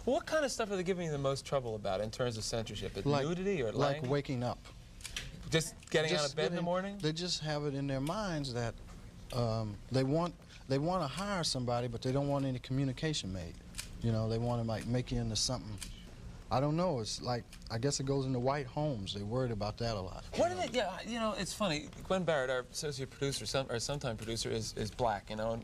What kind of stuff are they giving you the most trouble about in terms of censorship? Nudity or like language? waking up. Just getting out of bed in the morning? They just have it in their minds that they want to hire somebody, but they don't want any communication made. You know, they want to like make you into something. I don't know. It's like, I guess it goes into white homes. They're worried about that a lot. What do they? Yeah, you know, it's funny. Gwen Barrett, our associate producer, or sometime producer, is black. You know,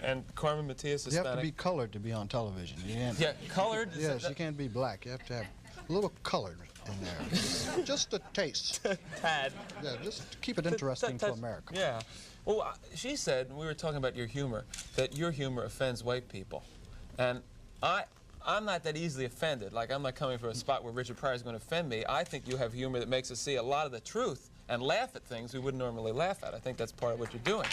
and Carmen Matias is Hispanic. You have to be colored to be on television. You can't, yeah, colored. Yes, you can't be black. You have to have a little colored in there, just a taste. Tad. Yeah, just to keep it interesting for America. Yeah. Well, she said, we were talking about your humor, that your humor offends white people, and I'm not that easily offended. Like, I'm not coming from a spot where Richard Pryor is going to offend me. I think you have humor that makes us see a lot of the truth and laugh at things we wouldn't normally laugh at. I think that's part of what you're doing.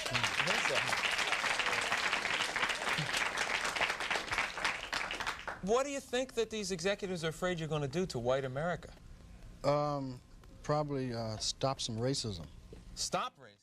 What do you think that these executives are afraid you're going to do to white America? Probably stop some racism. Stop racism?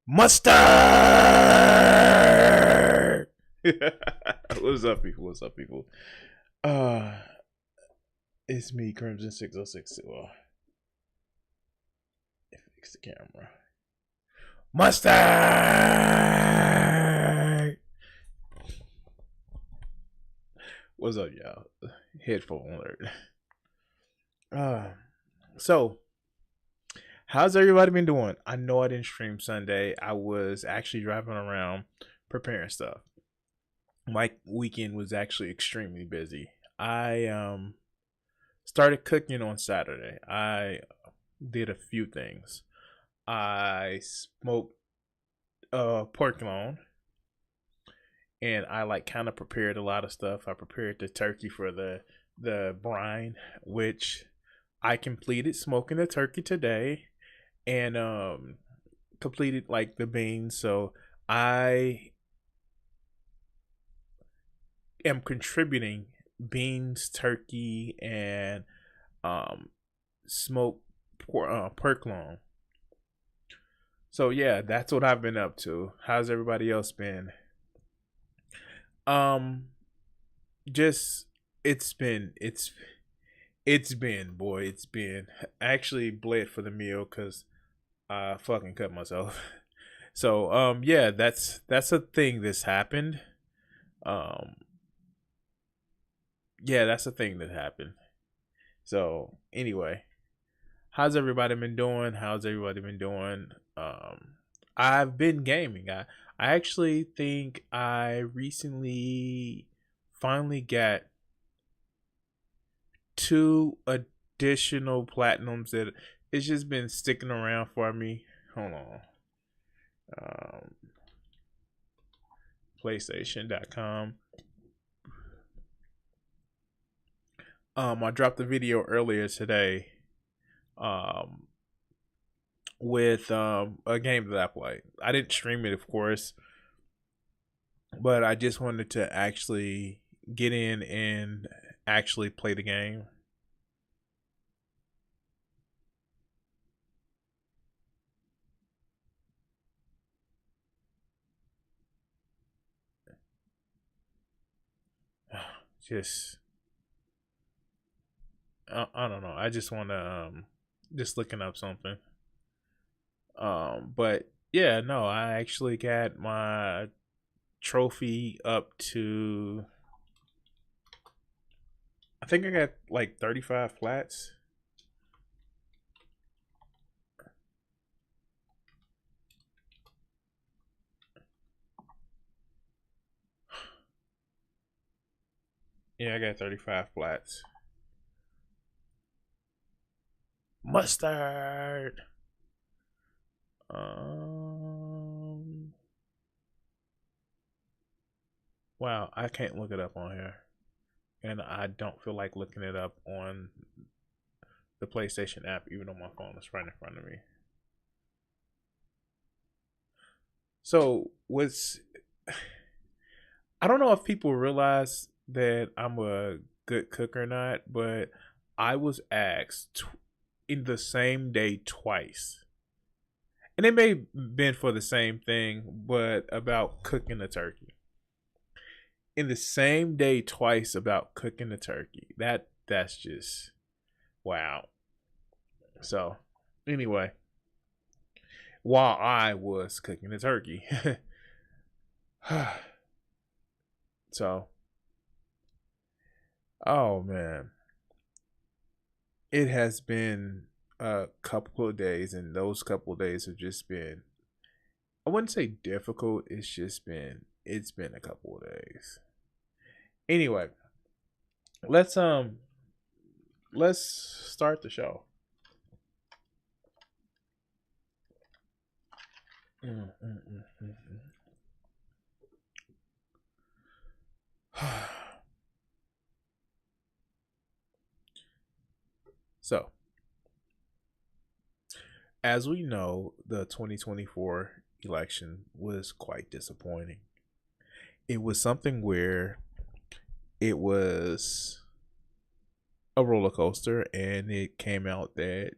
Mustard! What's up, people? What's up, people? It's me, Crimson 606. Fix the camera. Mustard! What's up, y'all? Headphone alert. So, how's everybody been doing? I know I didn't stream Sunday. I was actually driving around preparing stuff. My weekend was actually extremely busy. I started cooking on Saturday. I did a few things. I smoked pork loin, and I like kind of prepared a lot of stuff. I prepared the turkey for the brine, which I completed smoking the turkey today, and completed like the beans. So I am contributing beans, turkey, and smoked pork loin. So yeah, that's what I've been up to. How's everybody else been? Just it's been I actually bled for the meal because I fucking cut myself. So yeah, that's a thing that's happened. Yeah, that's a thing that happened. So anyway, how's everybody been doing? I've been gaming. I actually think I recently finally got 2 additional platinums that it's just been sticking around for me. Hold on. PlayStation.com. I dropped a video earlier today with a game that I played. I didn't stream it, of course, but I just wanted to actually get in and actually play the game. Just I don't know. I just want to just looking up something. But yeah, no, I actually got my trophy up to, I think I got like 35 flats. Yeah, I got 35 flats. Mustard. Wow, I can't look it up on here. and I don't feel like looking it up on the PlayStation app, even though my phone is right in front of me. So I don't know if people realize that I'm a good cook or not, but I was asked in the same day twice. And it may have been for the same thing, but about cooking a turkey. In the same day twice about cooking a turkey. That's just wow. So, anyway, while I was cooking the turkey. So, oh man. It has been a couple of days, and those couple of days have just been, I wouldn't say difficult, it's been a couple of days. Anyway, let's start the show. So, as we know, the 2024 election was quite disappointing. It was something where it was a roller coaster, and it came out that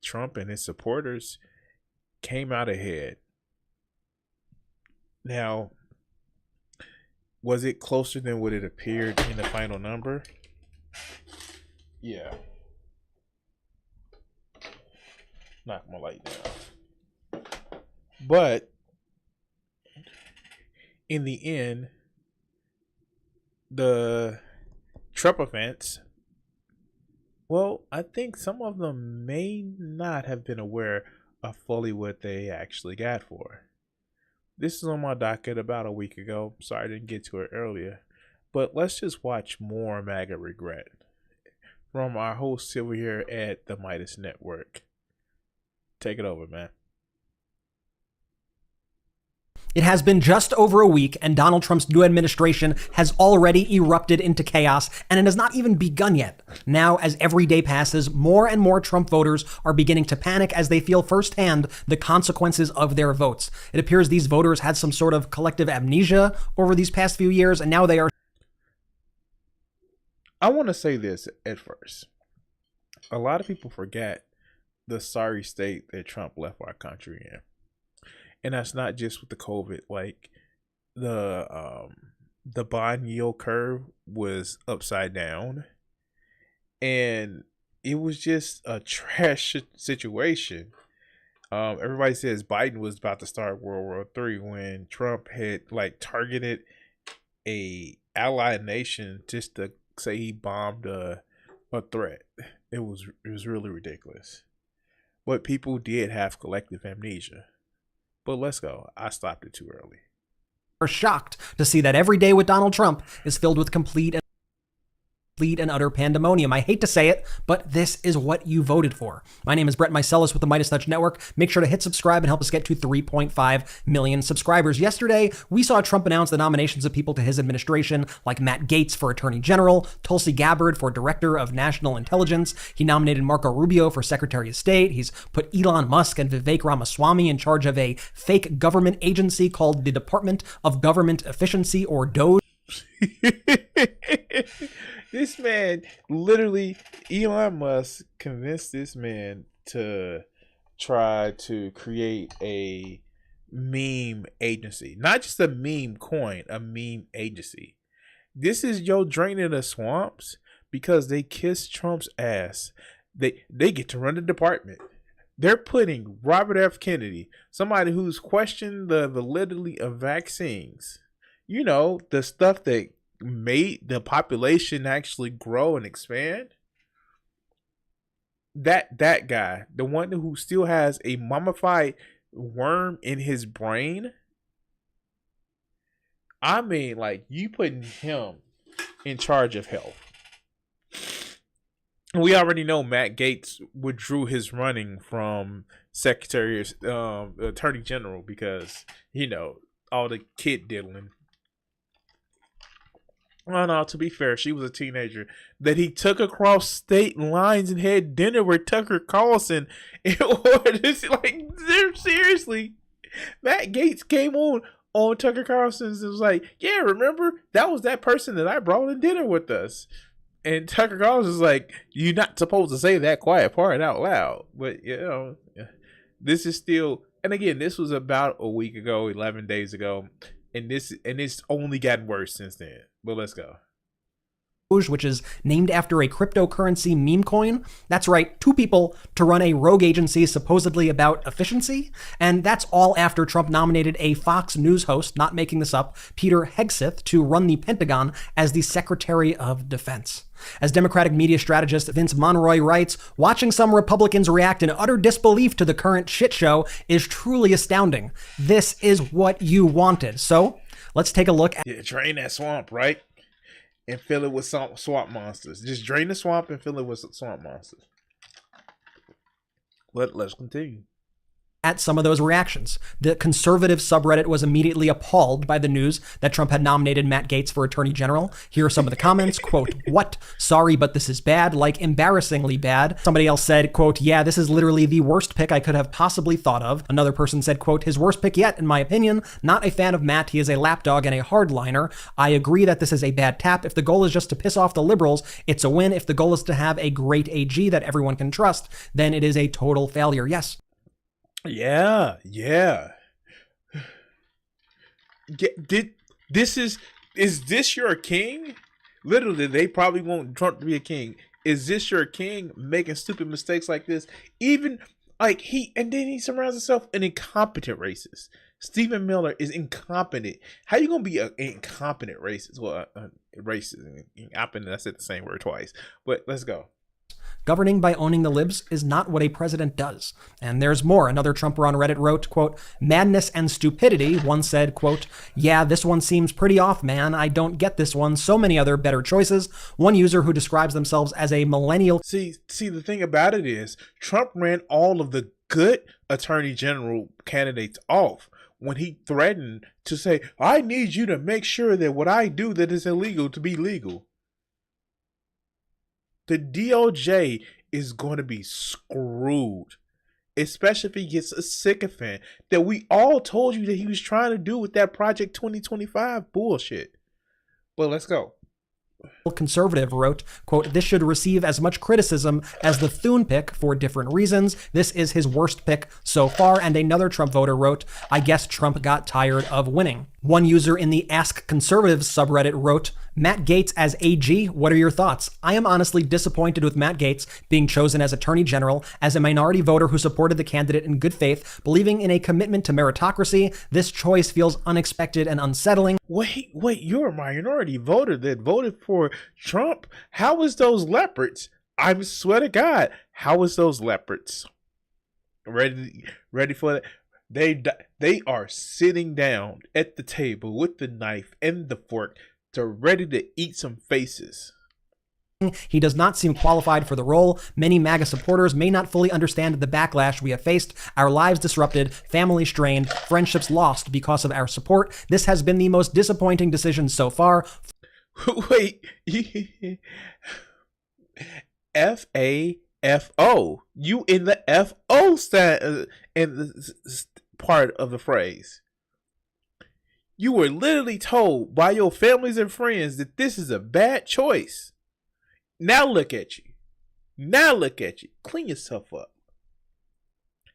Trump and his supporters came out ahead. Now, was it closer than what it appeared in the final number? Yeah. Knock my light down. But in the end, the Trump events, well, I think some of them may not have been aware of fully what they actually got for. This is on my docket about a week ago. Sorry I didn't get to it earlier. But let's just watch more MAGA regret from our host over here at the Midas Network. Take it over, man. It has been just over a week, and Donald Trump's new administration has already erupted into chaos, and it has not even begun yet. Now, as every day passes, more and more Trump voters are beginning to panic as they feel firsthand the consequences of their votes. It appears these voters had some sort of collective amnesia over these past few years, and now they are... I want to say this at first. A lot of people forget the sorry state that Trump left our country in. And that's not just with the COVID. Like the bond yield curve was upside down, and it was just a trash situation. Everybody says Biden was about to start World War III when Trump had like targeted a allied nation just to say he bombed a threat. It was really ridiculous. But people did have collective amnesia. But let's go. I stopped it too early. Are shocked to see that every day with Donald Trump is filled with complete and utter pandemonium. I hate to say it, but this is what you voted for. My name is Brett Mycelis with the Midas Touch Network. Make sure to hit subscribe and help us get to 3.5 million subscribers. Yesterday, we saw Trump announce the nominations of people to his administration, like Matt Gaetz for Attorney General, Tulsi Gabbard for Director of National Intelligence. He nominated Marco Rubio for Secretary of State. He's put Elon Musk and Vivek Ramaswamy in charge of a fake government agency called the Department of Government Efficiency, or DOGE. This man, literally, Elon Musk convinced this man to try to create a meme agency. Not just a meme coin, a meme agency. This is yo draining the swamps because they kissed Trump's ass. They get to run the department. They're putting Robert F. Kennedy, somebody who's questioned the validity of vaccines, you know, the stuff that made the population actually grow and expand. That guy, the one who still has a mummified worm in his brain. I mean, like, you putting him in charge of health. We already know Matt Gaetz withdrew his running from Secretary Attorney General because, you know, all the kid diddling. Oh no, to be fair, she was a teenager. That he took across state lines and had dinner with Tucker Carlson in order to, like, seriously. Matt Gaetz came on Tucker Carlson's and was like, yeah, remember? That was that person that I brought to dinner with us. And Tucker Carlson was like, you're not supposed to say that quiet part out loud. But, you know, this is still, and again, this was about a week ago, 11 days ago. And it's only gotten worse since then. But let's go. Which is named after a cryptocurrency meme coin. That's right, 2 people to run a rogue agency supposedly about efficiency. And that's all after Trump nominated a Fox News host, not making this up, Peter Hegseth, to run the Pentagon as the Secretary of Defense. As Democratic media strategist Vince Monroy writes, watching some Republicans react in utter disbelief to the current shit show is truly astounding. This is what you wanted. So let's take a look at... Yeah, drain that swamp, right? And fill it with some swamp monsters. Just drain the swamp and fill it with swamp monsters. Let's continue. At some of those reactions. The conservative subreddit was immediately appalled by the news that Trump had nominated Matt Gaetz for Attorney General. Here are some of the comments, quote, what? Sorry, but this is bad, like embarrassingly bad. Somebody else said, quote, yeah, this is literally the worst pick I could have possibly thought of. Another person said, quote, his worst pick yet, in my opinion. Not a fan of Matt. He is a lapdog and a hardliner. I agree that this is a bad tap. If the goal is just to piss off the liberals, it's a win. If the goal is to have a great AG that everyone can trust, then it is a total failure. Yes. Yeah. Is this your king? Literally, they probably want Trump to be a king. Is this your king making stupid mistakes like this? Even like and then he surrounds himself an incompetent racist. Stephen Miller is incompetent. How you gonna be an incompetent racist? Well, racist, incompetent. I said the same word twice. But let's go. Governing by owning the libs is not what a president does. And there's more. Another Trumper on Reddit wrote, quote, madness and stupidity. One said, quote, yeah, this one seems pretty off, man. I don't get this one. So many other better choices. One user who describes themselves as a millennial. See, the thing about it is Trump ran all of the good attorney general candidates off when he threatened to say, I need you to make sure that what I do that is illegal to be legal. The DOJ is going to be screwed, especially if he gets a sycophant that we all told you that he was trying to do with that Project 2025 bullshit. But let's go. Conservative wrote, quote, this should receive as much criticism as the Thune pick for different reasons. This is his worst pick so far. And another Trump voter wrote, I guess Trump got tired of winning. One user in the Ask Conservatives subreddit wrote, Matt Gaetz as AG, what are your thoughts? I am honestly disappointed with Matt Gaetz being chosen as Attorney General. As a minority voter who supported the candidate in good faith, believing in a commitment to meritocracy, this choice feels unexpected and unsettling. Wait, you're a minority voter that voted for Trump? How is those leopards? I swear to God, how is those leopards? Ready for that? They are sitting down at the table with the knife and the fork to ready to eat some faces. He does not seem qualified for the role. Many MAGA supporters may not fully understand the backlash we have faced, our lives disrupted, families strained, friendships lost because of our support. This has been the most disappointing decision so far. Wait, FAFO. You in the FO in the part of the phrase. You were literally told by your families and friends that this is a bad choice. Now look at you. Clean yourself up.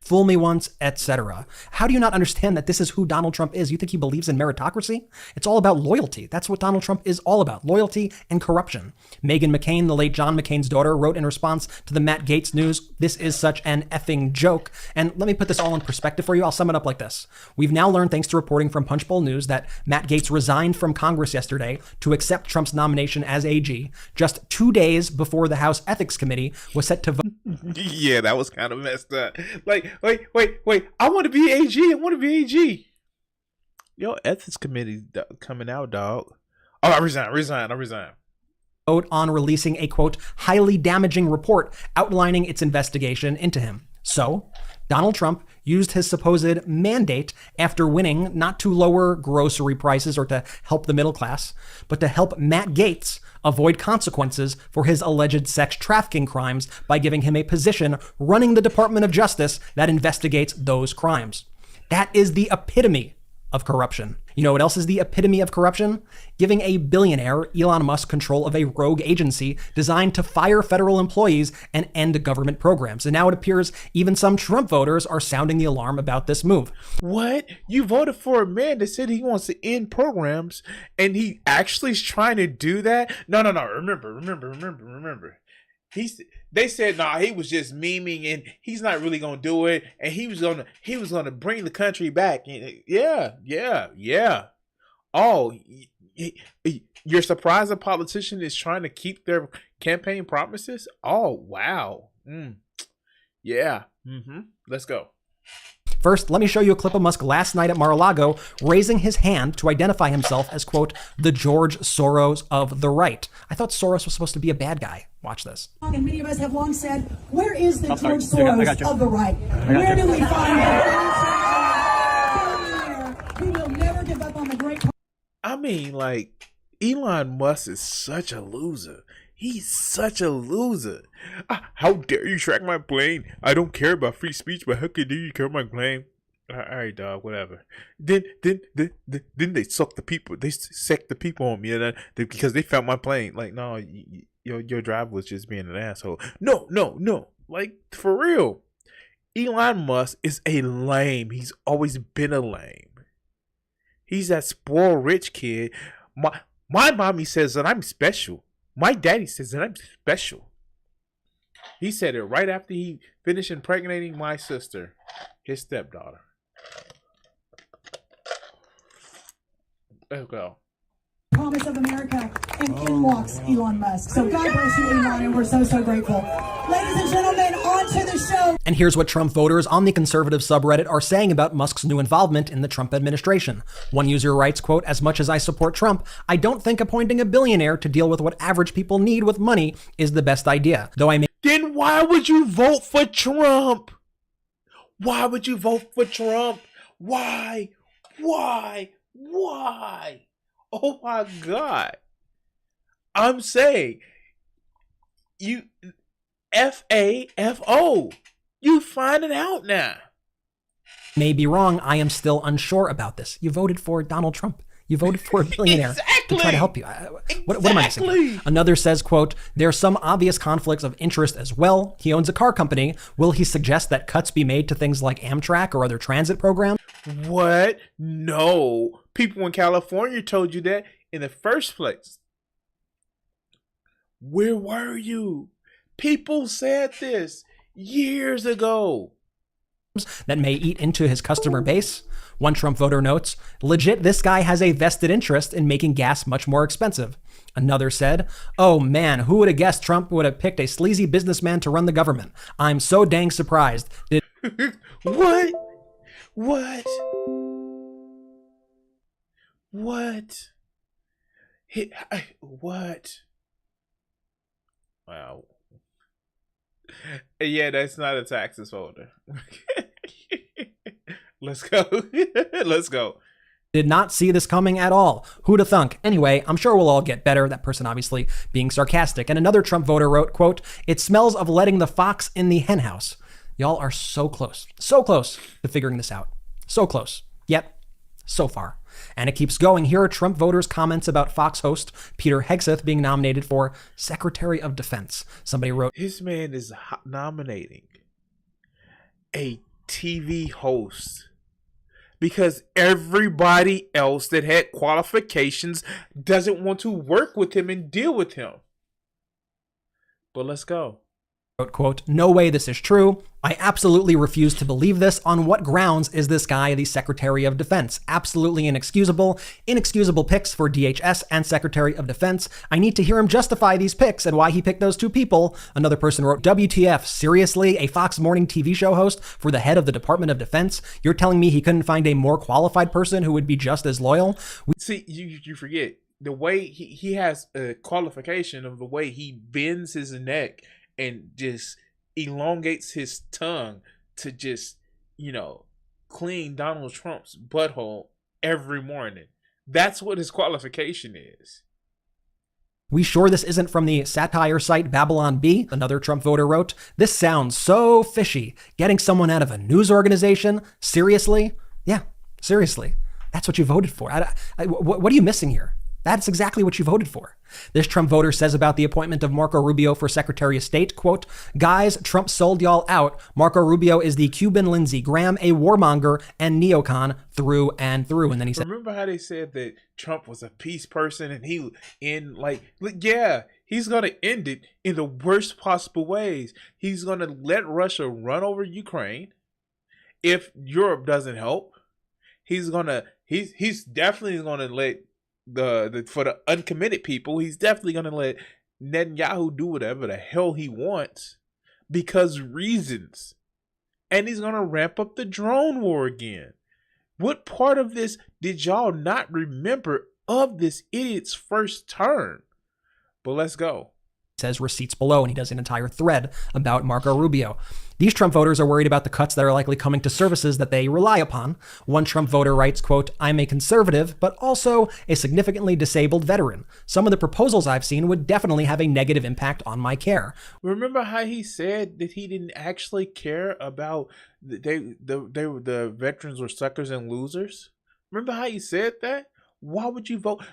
Fool me once, etc. How do you not understand that this is who Donald Trump is? You think he believes in meritocracy? It's all about loyalty. That's what Donald Trump is all about. Loyalty and corruption. Meghan McCain, the late John McCain's daughter, wrote in response to the Matt Gaetz news, this is such an effing joke. And let me put this all in perspective for you. I'll sum it up like this. We've now learned, thanks to reporting from Punchbowl News, that Matt Gaetz resigned from Congress yesterday to accept Trump's nomination as AG, just 2 days before the House Ethics Committee was set to vote. Yeah, that was kind of messed up. Like, wait. I want to be AG. Yo, ethics committee coming out, dog. Oh, I resign. Vote on releasing a, quote, highly damaging report outlining its investigation into him. So, Donald Trump used his supposed mandate after winning not to lower grocery prices or to help the middle class, but to help Matt Gaetz avoid consequences for his alleged sex trafficking crimes by giving him a position running the Department of Justice that investigates those crimes. That is the epitome of corruption. You know what else is the epitome of corruption? Giving a billionaire, Elon Musk, control of a rogue agency designed to fire federal employees and end government programs. And now it appears even some Trump voters are sounding the alarm about this move. What? You voted for a man that said he wants to end programs, and he actually is trying to do that? No. Remember. They said, nah, he was just memeing and he's not really gonna do it, and he was gonna bring the country back. Yeah. Oh, you're surprised a politician is trying to keep their campaign promises? Oh, wow. Yeah. Let's go. First, let me show you a clip of Musk last night at Mar-a-Lago raising his hand to identify himself as, quote, the George Soros of the right. I thought Soros was supposed to be a bad guy. Watch this. And many of us have long said, where is the George Soros of the right? Where do we find him? He will never give up on the great. I mean, like, Elon Musk is such a loser. He's such a loser. How dare you track my plane? I don't care about free speech, but how could you care my plane? All right, dog, whatever. Then they suck the people. They sacked the people on me because they found my plane. Like, no, your driver was just being an asshole. No. Like, for real. Elon Musk is a lame. He's always been a lame. He's that spoiled rich kid. My mommy says that I'm special. My daddy says that I'm special. He said it right after he finished impregnating my sister, his stepdaughter. Let's go. Promise of America, and in walks Elon Musk. So God bless you, Elon, and we're so grateful. Ladies and gentlemen, on to the show. And here's what Trump voters on the conservative subreddit are saying about Musk's new involvement in the Trump administration. One user writes, quote, as much as I support Trump, I don't think appointing a billionaire to deal with what average people need with money is the best idea. Though I may... Then why would you vote for Trump? Why would you vote for Trump? Why? Oh my God. I'm saying, you FAFO. You find it out now. May be wrong. I am still unsure about this. You voted for Donald Trump. You voted for a billionaire to try to help you. What am I missing? Another says, quote, there are some obvious conflicts of interest as well. He owns a car company. Will he suggest that cuts be made to things like Amtrak or other transit programs? What? No. People in California told you that in the first place. Where were you? People said this years ago. That may eat into his customer base. One Trump voter notes, legit, this guy has a vested interest in making gas much more expensive. Another said, oh man, who would have guessed Trump would have picked a sleazy businessman to run the government? I'm so dang surprised. What? What? Wow. Yeah, that's not a taxes folder. Let's go. Did not see this coming at all. Who'da thunk? Anyway, I'm sure we'll all get better. That person obviously being sarcastic. And another Trump voter wrote, quote, it smells of letting the fox in the henhouse. Y'all are so close to figuring this out. So close, yet so far. And it keeps going. Here are Trump voters' comments about Fox host Peter Hegseth being nominated for Secretary of Defense. Somebody wrote, this man is nominating a TV host because everybody else that had qualifications doesn't want to work with him and deal with him. But let's go. Quote, no way this is true. I absolutely refuse to believe this. On what grounds is this guy the Secretary of Defense? Absolutely inexcusable. Inexcusable picks for DHS and Secretary of Defense. I need to hear him justify these picks and why he picked those two people. Another person wrote, WTF, seriously? A Fox Morning TV show host for the head of the Department of Defense? You're telling me he couldn't find a more qualified person who would be just as loyal? See, you forget. The way he has a qualification of the way he bends his neck and just elongates his tongue to just, clean Donald Trump's butthole every morning. That's what his qualification is. We sure this isn't from the satire site Babylon Bee? Another Trump voter wrote, "This sounds so fishy. Getting someone out of a news organization? Seriously?" Yeah, seriously. That's what you voted for. What are you missing here? That's exactly what you voted for. This Trump voter says about the appointment of Marco Rubio for Secretary of State, quote, "Guys, Trump sold y'all out. Marco Rubio is the Cuban Lindsey Graham, a warmonger and neocon through and through." And then he said, remember how they said that Trump was a peace person and he's going to end it in the worst possible ways. He's going to let Russia run over Ukraine. If Europe doesn't help, he's definitely going to let for the uncommitted people, he's definitely going to let Netanyahu do whatever the hell he wants because reasons. And he's going to ramp up the drone war again. What part of this did y'all not remember of this idiot's first term? But let's go. Says receipts below, and he does an entire thread about Marco Rubio. These Trump voters are worried about the cuts that are likely coming to services that they rely upon. One Trump voter writes, quote, "I'm a conservative, but also a significantly disabled veteran. Some of the proposals I've seen would definitely have a negative impact on my care." Remember how he said that he didn't actually care about the veterans were suckers and losers? Remember how he said that? Why would you vote?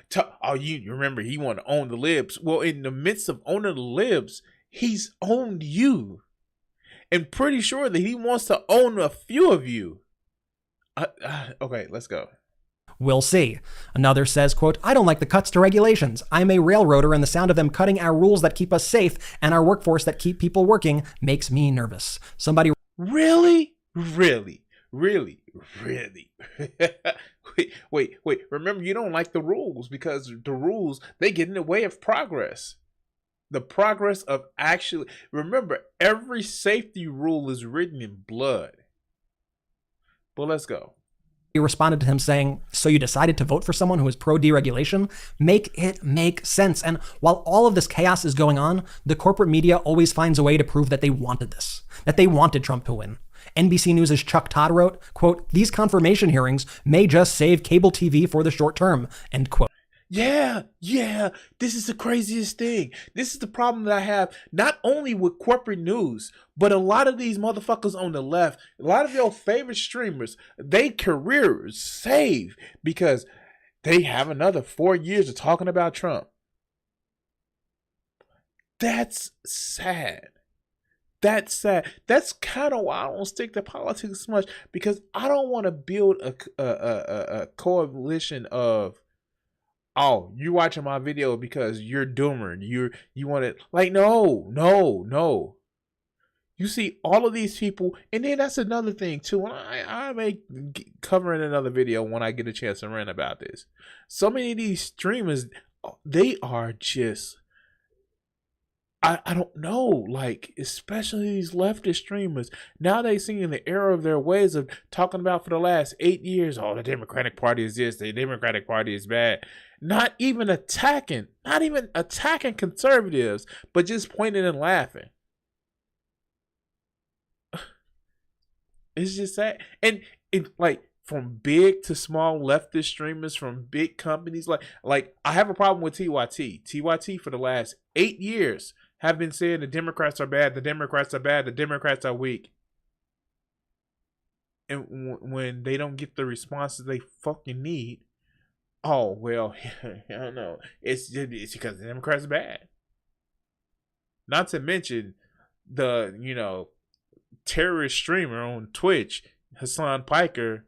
You remember he wanted to own the libs. Well, in the midst of owning the libs, he's owned you. And pretty sure that he wants to own a few of you. Okay, let's go. We'll see. Another says, quote, "I don't like the cuts to regulations. I'm a railroader and the sound of them cutting our rules that keep us safe and our workforce that keep people working makes me nervous." Somebody... Really? Wait. Remember, you don't like the rules because the rules, they get in the way of progress. The progress of actually, remember, every safety rule is written in blood. But let's go. He responded to him saying, "So you decided to vote for someone who is pro-deregulation? Make it make sense." And while all of this chaos is going on, the corporate media always finds a way to prove that they wanted this, that they wanted Trump to win. NBC News' Chuck Todd wrote, quote, "These confirmation hearings may just save cable TV for the short term," end quote. Yeah, this is the craziest thing. This is the problem that I have, not only with corporate news, but a lot of these motherfuckers on the left, a lot of your favorite streamers, they careers saved because they have another 4 years of talking about Trump. That's sad. That's sad. That's kind of why I don't stick to politics much, because I don't want to build a coalition of, "Oh, you watching my video because you're doomer. You want it." Like, no. You see all of these people, and then that's another thing too. And I may cover in another video when I get a chance to rant about this. So many of these streamers, they are just, I don't know, like, especially these leftist streamers. Now they seeing the error of their ways of talking about for the last 8 years, "Oh, the Democratic Party is this, the Democratic Party is bad." Not even attacking conservatives, but just pointing and laughing. It's just sad. And it, like, from big to small leftist streamers, from big companies, like I have a problem with TYT. TYT for the last 8 years have been saying the Democrats are bad, the Democrats are bad, the Democrats are weak. And when they don't get the responses they fucking need, "Oh, well, I don't know. It's because the Democrats are bad." Not to mention the, terrorist streamer on Twitch, Hassan Piker,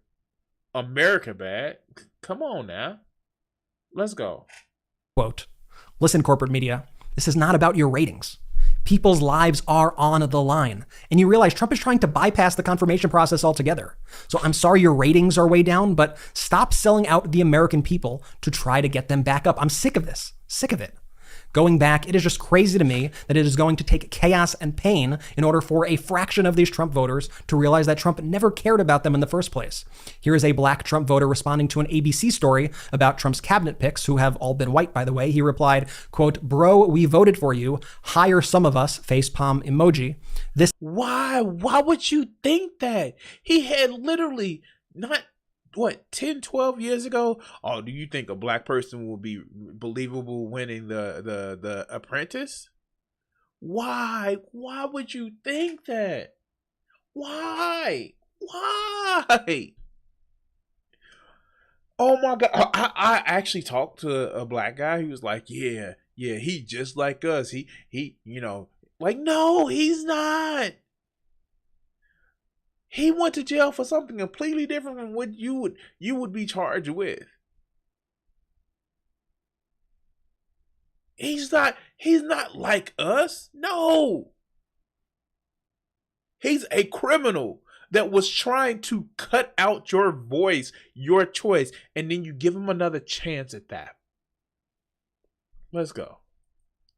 America bad. Come on now. Let's go. Quote, "Listen, corporate media, this is not about your ratings. People's lives are on the line. And you realize Trump is trying to bypass the confirmation process altogether. So I'm sorry your ratings are way down, but stop selling out the American people to try to get them back up. I'm sick of this. Sick of it. Going back, it is just crazy to me that it is going to take chaos and pain in order for a fraction of these Trump voters to realize that Trump never cared about them in the first place. Here is a black Trump voter responding to an ABC story about Trump's cabinet picks, who have all been white, by the way. He replied, quote, "Bro, we voted for you. Hire some of us," facepalm emoji. Why would you think that? He had literally not, 10, 12 years ago? Oh, do you think a black person will be believable winning the Apprentice? Why would you think that? Why? Oh my God. I actually talked to a black guy. He was like, yeah, he just like us. He, like, no, he's not. He went to jail for something completely different from what you would be charged with. He's not like us. No. He's a criminal that was trying to cut out your voice, your choice, and then you give him another chance at that. Let's go.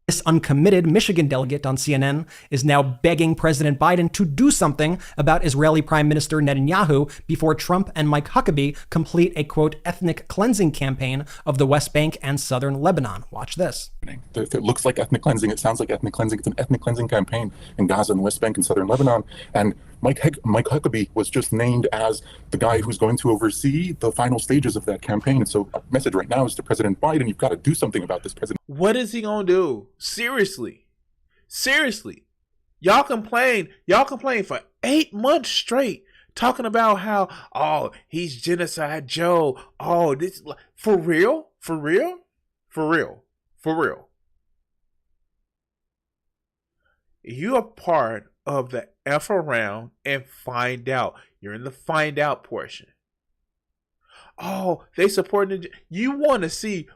This uncommitted Michigan delegate on CNN is now begging President Biden to do something about Israeli Prime Minister Netanyahu before Trump and Mike Huckabee complete a, quote, ethnic cleansing campaign of the West Bank and southern Lebanon. Watch this. It looks like ethnic cleansing. It sounds like ethnic cleansing. It's an ethnic cleansing campaign in Gaza and the West Bank and southern Lebanon. And Mike Huckabee was just named as the guy who's going to oversee the final stages of that campaign. And so our message right now is to President Biden, you've got to do something about this, President. What is he going to do? Seriously. Y'all complain for 8 months straight talking about how, oh, he's Genocide Joe. Oh, this, for real? You are part of the F around and find out. You're in the find out portion. Oh, they supporting you want to see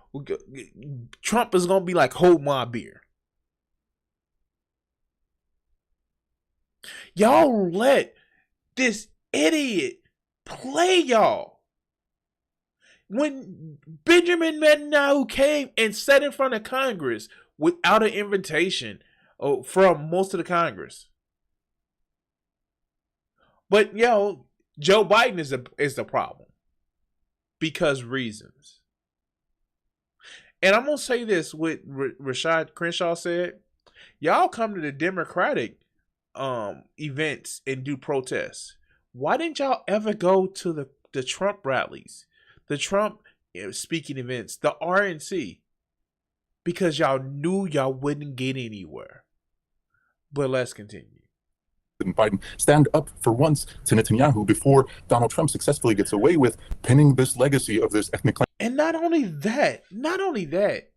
Trump is going to be like, hold my beer. Y'all let this idiot play y'all. When Benjamin Netanyahu came and sat in front of Congress without an invitation from most of the Congress. But, Joe Biden is the problem. Because reasons. And I'm going to say this, what Rashad Crenshaw said. Y'all come to the Democratic events and do protests. Why didn't y'all ever go to the Trump rallies? The Trump speaking events, the RNC? Because y'all knew y'all wouldn't get anywhere. But let's continue. Biden stand up for once to Netanyahu before Donald Trump successfully gets away with pinning this legacy of this ethnic cleansing. And not only that,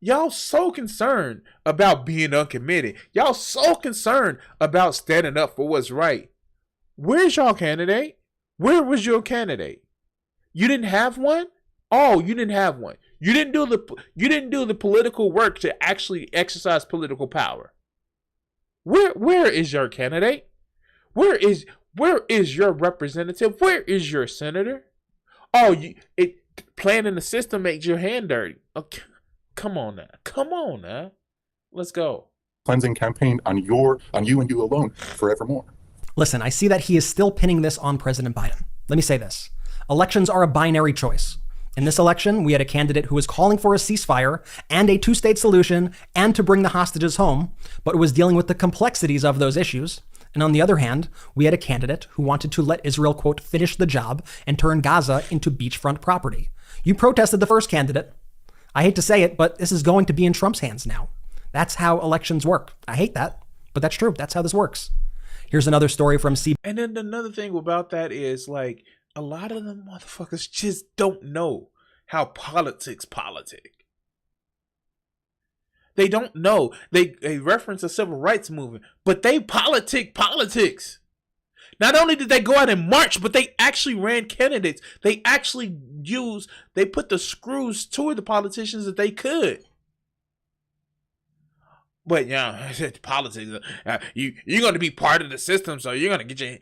y'all so concerned about being uncommitted. Y'all so concerned about standing up for what's right. Where's y'all candidate? Where was your candidate? You didn't have one? Oh, you didn't have one. You didn't do the political work to actually exercise political power. Where is your candidate? Where is your representative? Where is your senator? Oh, planning the system makes your hand dirty. Okay, come on now. Let's go. Cleansing campaign on you and you alone forevermore. Listen, I see that he is still pinning this on President Biden. Let me say this. Elections are a binary choice. In this election, we had a candidate who was calling for a ceasefire and a two-state solution and to bring the hostages home, but was dealing with the complexities of those issues. And on the other hand, we had a candidate who wanted to let Israel, quote, finish the job and turn Gaza into beachfront property. You protested the first candidate. I hate to say it, but this is going to be in Trump's hands now. That's how elections work. I hate that, but that's true. That's how this works. Here's another story from CBS. And then another thing about that is, like, a lot of them motherfuckers just don't know how politics politic. They don't know. They reference the civil rights movement, but they politics. Not only did they go out and march, but they actually ran candidates. They put the screws toward the politicians that they could. But politics. You're going to be part of the system, so you're going to get your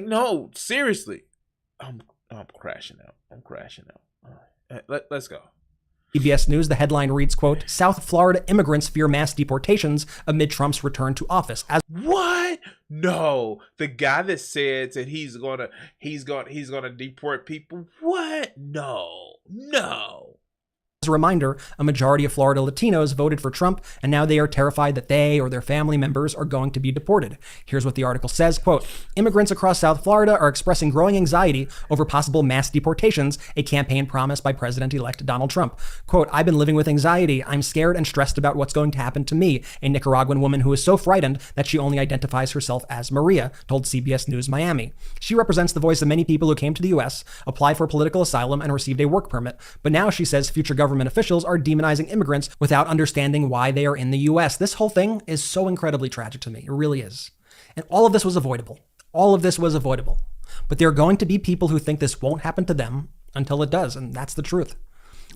no, seriously. I'm crashing out. Let's go. CBS News, the headline reads, quote, South Florida immigrants fear mass deportations amid Trump's return to office. As What? No, the guy that said that he's gonna deport people. What? No. As a reminder, a majority of Florida Latinos voted for Trump, and now they are terrified that they or their family members are going to be deported. Here's what the article says, quote, immigrants across South Florida are expressing growing anxiety over possible mass deportations, a campaign promise by President-elect Donald Trump. Quote, I've been living with anxiety. I'm scared and stressed about what's going to happen to me, a Nicaraguan woman who is so frightened that she only identifies herself as Maria, told CBS News Miami. She represents the voice of many people who came to the U.S., applied for political asylum, and received a work permit. But now she says future government officials are demonizing immigrants without understanding why they are in the U.S. This whole thing is so incredibly tragic to me. It really is. And all of this was avoidable. All of this was avoidable. But there are going to be people who think this won't happen to them until it does, and that's the truth.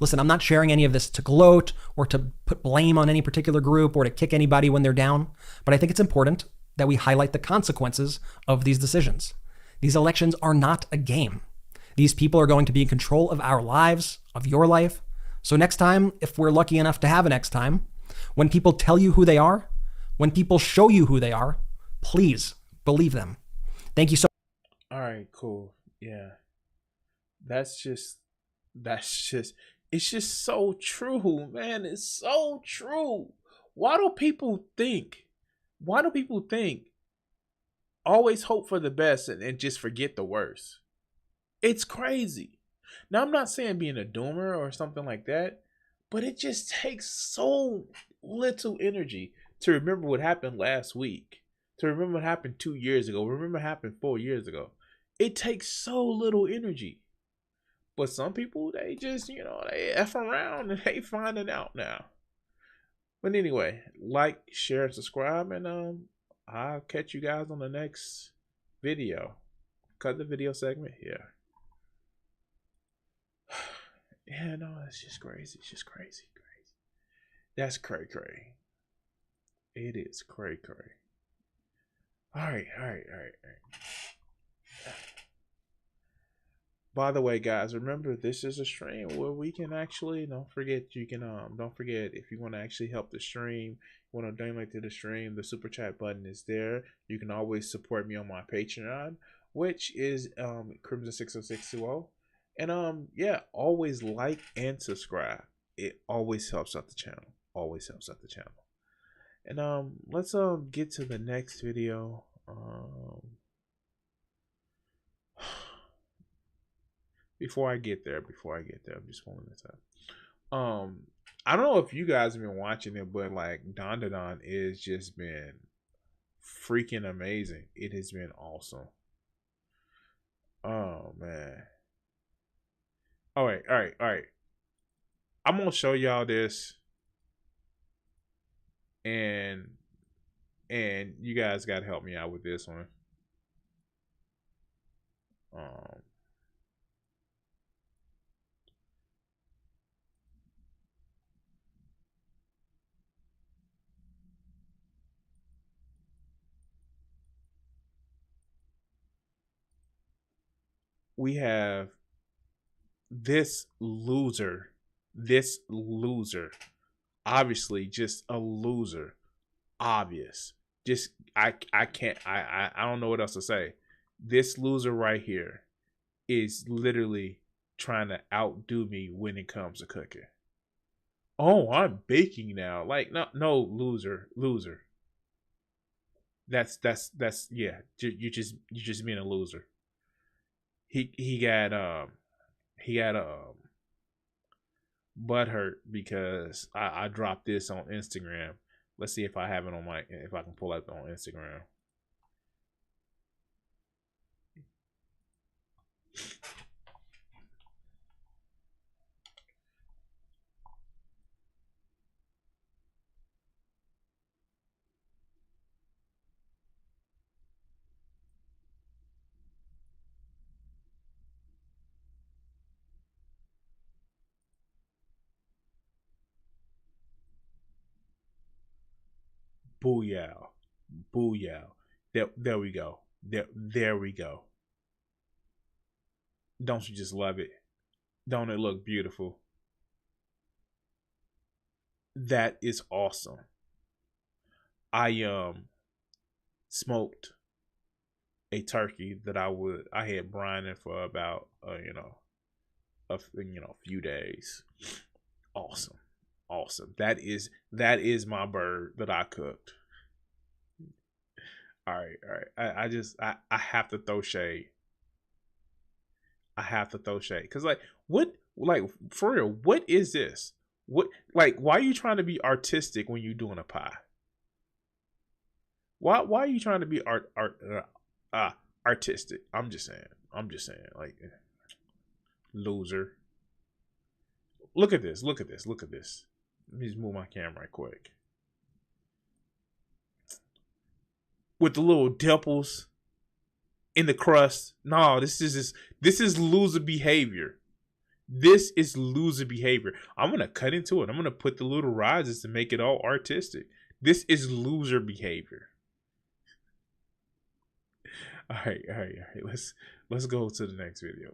Listen, I'm not sharing any of this to gloat or to put blame on any particular group or to kick anybody when they're down, but I think it's important that we highlight the consequences of these decisions. These elections are not a game. These people are going to be in control of our lives, of your life. So next time, if we're lucky enough to have a next time, when people tell you who they are, when people show you who they are, please believe them. Thank you so All right, cool. Yeah. It's just so true, man. It's so true. Why do people think always hope for the best and just forget the worst? It's crazy. Now, I'm not saying being a doomer or something like that, but it just takes so little energy to remember what happened last week, to remember what happened 2 years ago, remember what happened 4 years ago. It takes so little energy. But some people, they just, they F around and they find it out now. But anyway, like, share, and subscribe, and I'll catch you guys on the next video. Cut the video segment here. Yeah, no, it's just crazy. It's just crazy. That's cray. It is cray. All right. By the way, guys, remember this is a stream where we can actually don't forget if you want to actually help the stream, want to donate to the stream, the super chat button is there. You can always support me on my Patreon, which is Crimson 60620. And yeah, always like and subscribe. It always helps out the channel. And let's get to the next video. Before I get there, I'm just pulling this up. I don't know if you guys have been watching it, but like Don is just been freaking amazing. It has been awesome. Oh man. All right. I'm gonna show y'all this, and you guys gotta help me out with this one. We have this loser, obviously just a loser, obvious. Just I can't I don't know what else to say. This loser right here is literally trying to outdo me when it comes to cooking. Oh, I'm baking now. Like no loser. That's yeah. You just being a loser. He got butthurt because I dropped this on Instagram. Let's see if I have it on if I can pull it on Instagram. Booyah. There we go. There we go. Don't you just love it? Don't it look beautiful? That is awesome. I smoked a turkey that I had brining for about a few days. Awesome. That is my bird that I cooked. All right. I have to throw shade. Cause for real, what is this? What, why are you trying to be artistic when you're doing a pie? Why are you trying to be artistic? I'm just saying, like, loser. Look at this. Let me just move my camera right quick. With the little dimples in the crust. No, this is loser behavior. I'm gonna cut into it. I'm gonna put the little rises to make it all artistic. This is loser behavior. All right. Let's go to the next video.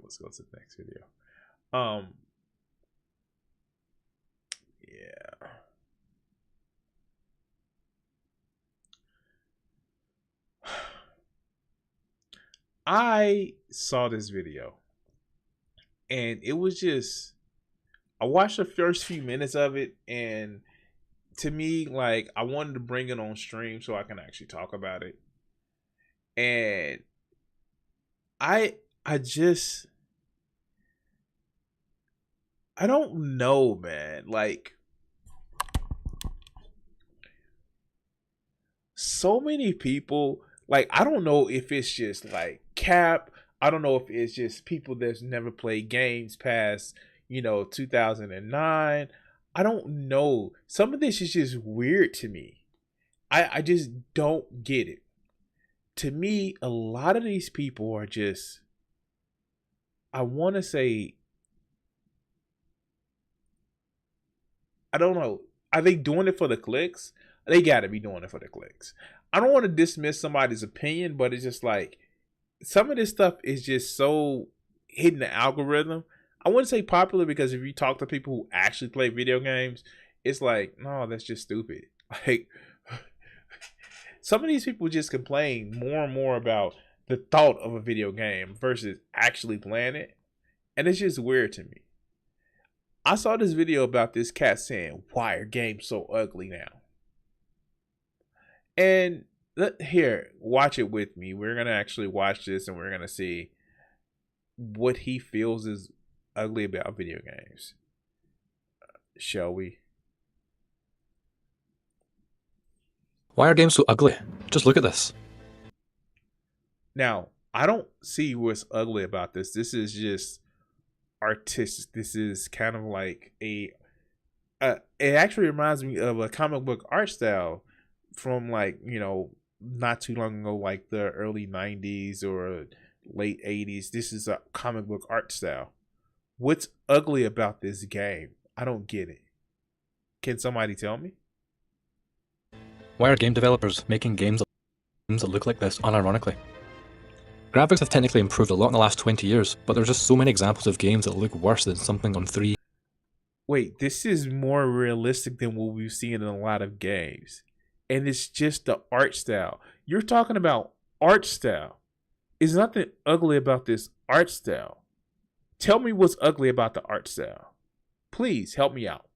Yeah. I saw this video and it was just, I watched the first few minutes of it, and to me, like, I wanted to bring it on stream so I can actually talk about it. And I don't know, man. Like, so many people, like, I don't know if it's just like cap. I don't know if it's just people that's never played games past, 2009. I don't know. Some of this is just weird to me. I just don't get it. To me, a lot of these people are just, I want to say, I don't know. Are they doing it for the clicks? They got to be doing it for the clicks. I don't want to dismiss somebody's opinion, but it's just like, some of this stuff is just so hitting the algorithm. I wouldn't say popular, because if you talk to people who actually play video games, it's like, no, that's just stupid. Like, some of these people just complain more and more about the thought of a video game versus actually playing it. And it's just weird to me. I saw this video about this cat saying, why are games so ugly now? And here, watch it with me. We're going to actually watch this and we're going to see what he feels is ugly about video games. Shall we? Why are games so ugly? Just look at this. Now, I don't see what's ugly about this. This is just artistic. This is kind of like it actually reminds me of a comic book art style from, like, not too long ago, like the early 90s or late 80s. This is a comic book art style. What's ugly about this game? I don't get it. Can somebody tell me? Why are game developers making games that look like this unironically? Graphics have technically improved a lot in the last 20 years, but there's just so many examples of games that look worse than something on 3. Wait, this is more realistic than what we've seen in a lot of games. And it's just the art style. You're talking about art style. There's nothing ugly about this art style. Tell me what's ugly about the art style. Please help me out.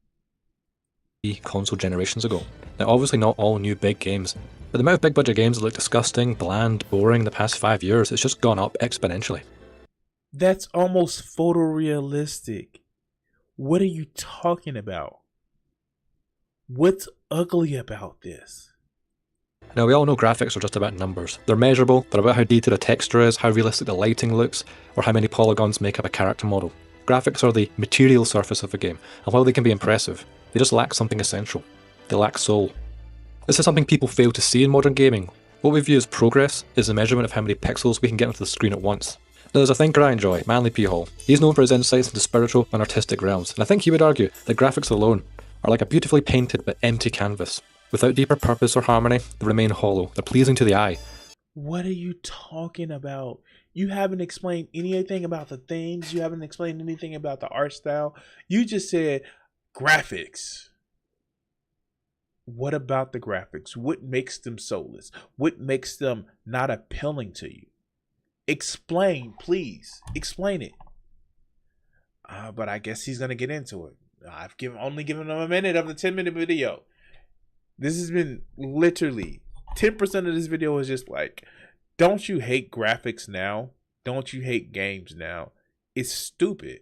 Console generations ago. Now, obviously not all new big games, but the amount of big budget games that look disgusting, bland, boring the past 5 years, it's just gone up exponentially. That's almost photorealistic. What are you talking about? What's ugly about this? Now, we all know graphics are just about numbers. They're measurable, they're about how detailed a texture is, how realistic the lighting looks, or how many polygons make up a character model. Graphics are the material surface of a game, and while they can be impressive, they just lack something essential. They lack soul. This is something people fail to see in modern gaming. What we view as progress is the measurement of how many pixels we can get onto the screen at once. Now, there's a thinker I enjoy, Manly P. Hall. He's known for his insights into spiritual and artistic realms, and I think he would argue that graphics alone are like a beautifully painted but empty canvas. Without deeper purpose or harmony, they remain hollow. They're pleasing to the eye. What are you talking about? You haven't explained anything about the themes. You haven't explained anything about the art style. You just said graphics. What about the graphics? What makes them soulless? What makes them not appealing to you? Explain, please. Explain it. But I guess he's gonna get into it. I've only given him a minute of the 10-minute video. This has been literally 10% of this video is just like, don't you hate graphics now? Don't you hate games now? It's stupid.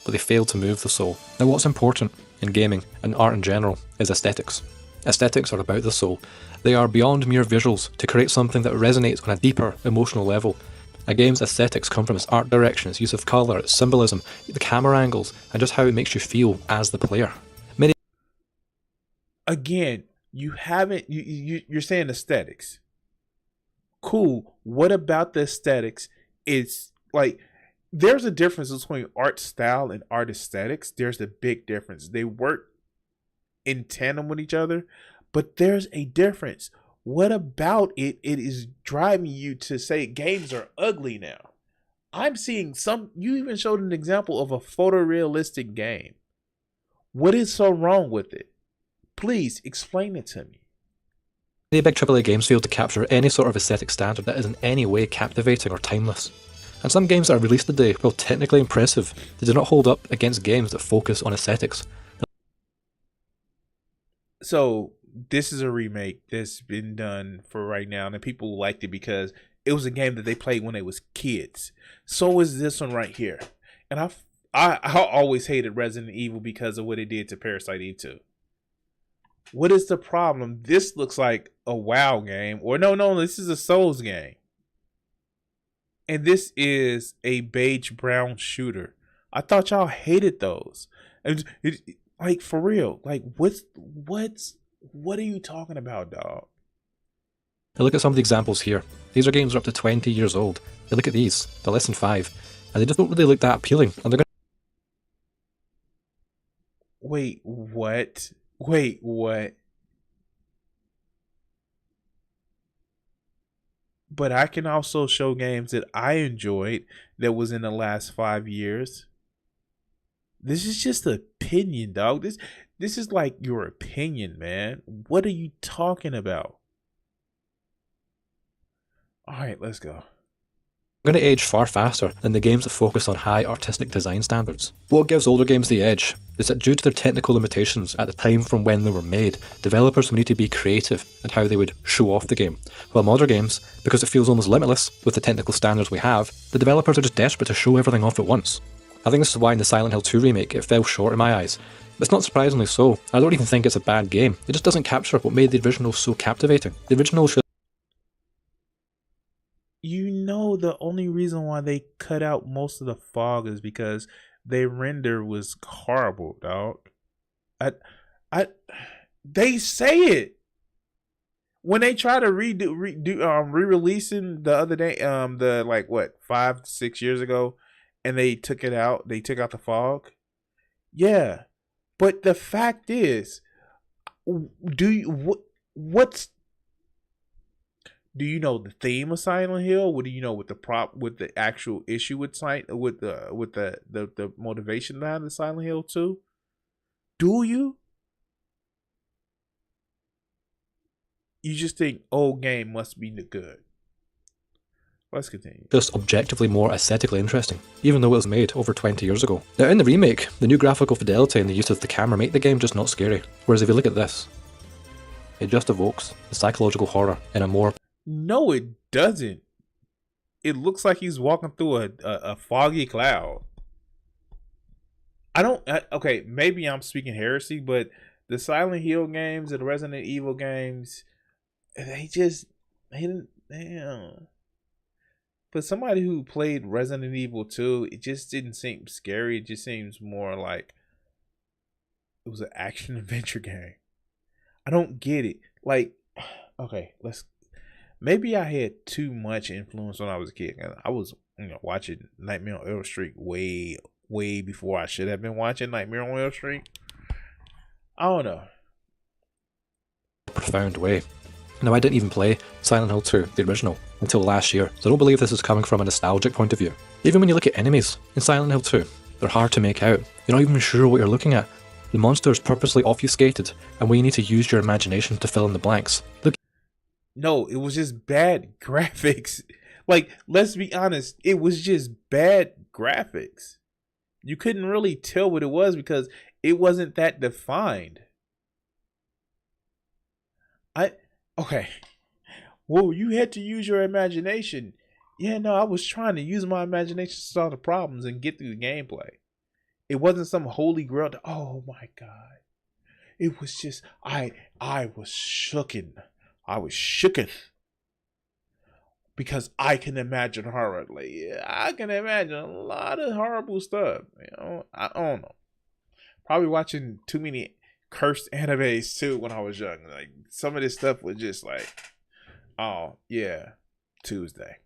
But they fail to move the soul. Now what's important in gaming and art in general is aesthetics. Aesthetics are about the soul. They are beyond mere visuals to create something that resonates on a deeper emotional level. A game's aesthetics come from its art direction, its use of colour, its symbolism, the camera angles, and just how it makes you feel as the player. Again, you're saying aesthetics. Cool. What about the aesthetics? It's like, there's a difference between art style and art aesthetics. There's a big difference. They work in tandem with each other, but there's a difference. What about it is driving you to say games are ugly now? I'm seeing you even showed an example of a photorealistic game. What is so wrong with it? Please explain it to me. Many big AAA games fail to capture any sort of aesthetic standard that is in any way captivating or timeless. And some games that are released today, while technically impressive, they do not hold up against games that focus on aesthetics. So this is a remake that's been done for right now, and people liked it because it was a game that they played when they was kids. So is this one right here. And I always hated Resident Evil because of what it did to Parasite Eve 2. What is the problem? This looks like a WoW game, or no, this is a Souls game. And this is a beige brown shooter. I thought y'all hated those. And like, for real, like, what are you talking about, dog? Now look at some of the examples here. These are games that are up to 20 years old. Now look at these. They're less than 5. And they just don't really look that appealing. And they're going Wait, what? Wait, what? But I can also show games that I enjoyed that was in the last 5 years. This is just an opinion, dog. This is like your opinion, man. What are you talking about? All right, let's go. going to age far faster than the games that focus on high artistic design standards. What gives older games the edge is that due to their technical limitations at the time from when they were made, developers would need to be creative in how they would show off the game. While modern games, because it feels almost limitless with the technical standards we have, the developers are just desperate to show everything off at once. I think this is why in the Silent Hill 2 remake it fell short in my eyes. It's not surprisingly so. I don't even think it's a bad game. It just doesn't capture what made the original so captivating. The original should... You know, the only reason why they cut out most of the fog is because their render was horrible, dog. They say it when they try to re-releasing the other day, the like what 5 to 6 years ago, and they took it out. They took out the fog. Yeah, but the fact is, do you know the theme of Silent Hill? What do you know with the actual issue with the motivation behind the Silent Hill 2? Do you? You just think old game must be the good. Let's continue. Just objectively more aesthetically interesting, even though it was made over 20 years ago. Now in the remake, the new graphical fidelity and the use of the camera make the game just not scary. Whereas if you look at this, it just evokes the psychological horror in a more... No, it doesn't. It looks like he's walking through a foggy cloud. Okay, maybe I'm speaking heresy, but the Silent Hill games and the Resident Evil games, But somebody who played Resident Evil 2, it just didn't seem scary. It just seems more like it was an action adventure game. I don't get it. Like, okay, maybe I had too much influence when I was a kid. I was, watching Nightmare on Elm Street way before I should have been watching Nightmare on Elm Street. I don't know. Profound way. Now I didn't even play Silent Hill 2, the original, until last year, so I don't believe this is coming from a nostalgic point of view. Even when you look at enemies in Silent Hill 2, they're hard to make out. You're not even sure what you're looking at. The monster is purposely obfuscated, and we need to use your imagination to fill in the blanks. Look. No, it was just bad graphics. Like, let's be honest, it was just bad graphics. You couldn't really tell what it was because it wasn't that defined. Okay. Well, you had to use your imagination. Yeah, no, I was trying to use my imagination to solve the problems and get through the gameplay. It wasn't some holy grail. Oh my God. It was just, I was shooken. I was shooketh. Because I can imagine horror. Like, yeah, I can imagine a lot of horrible stuff. You know, I don't know. Probably watching too many cursed animes too when I was young. Like, some of this stuff was just like, oh yeah, Tuesday.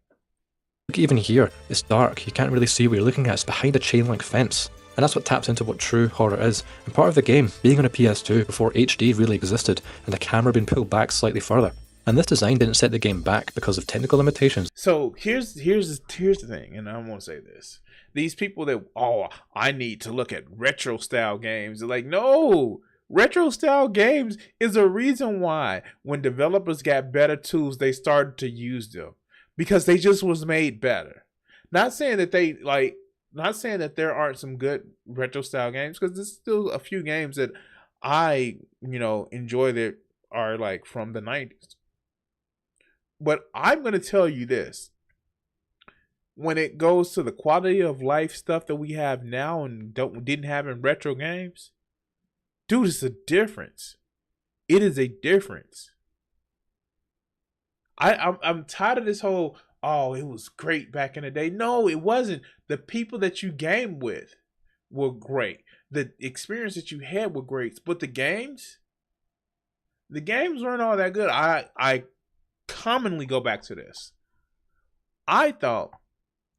Look, even here, it's dark. You can't really see what you're looking at. It's behind a chain link fence. And that's what taps into what true horror is. And part of the game, being on a PS2 before HD really existed, and the camera being pulled back slightly further. And this design didn't set the game back because of technical limitations. So here's the thing, and I want to say this. These people that, oh, I need to look at retro style games. They're like, no, retro style games is a reason why when developers got better tools, they started to use them. Because they just was made better. Not saying that there aren't some good retro style games, because there's still a few games that I, enjoy that are like from the 90s. But I'm going to tell you this. When it goes to the quality of life stuff that we have now and didn't have in retro games, dude, it's a difference. It is a difference. I'm tired of this whole, oh, it was great back in the day. No, it wasn't. The people that you game with were great. The experience that you had were great. But the games weren't all that good. I commonly go back to this. I thought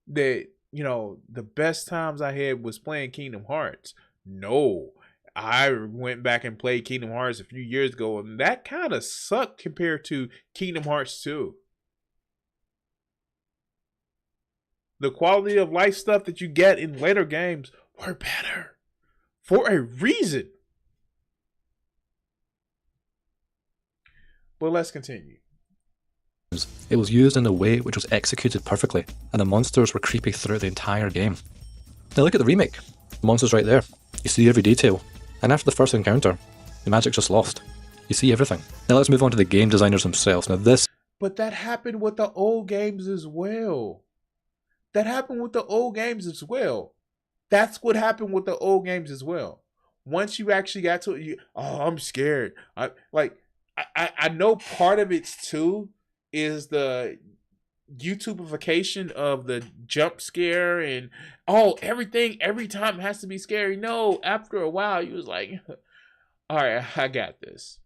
that, the best times I had was playing Kingdom Hearts. No. I went back and played Kingdom Hearts a few years ago, and that kind of sucked compared to Kingdom Hearts 2. The quality of life stuff that you get in later games were better for a reason. But let's continue. It was used in a way which was executed perfectly, and the monsters were creepy throughout the entire game. Now look at the remake. The monster's right there. You see every detail. And after the first encounter, the magic's just lost. You see everything. Now let's move on to the game designers themselves. Now this... But that happened with the old games as well. That's what happened with the old games as well. Once you actually got to it, I'm scared. I know part of it too is the YouTubeification of the jump scare and everything every time has to be scary. No, after a while you was like, all right, I got this.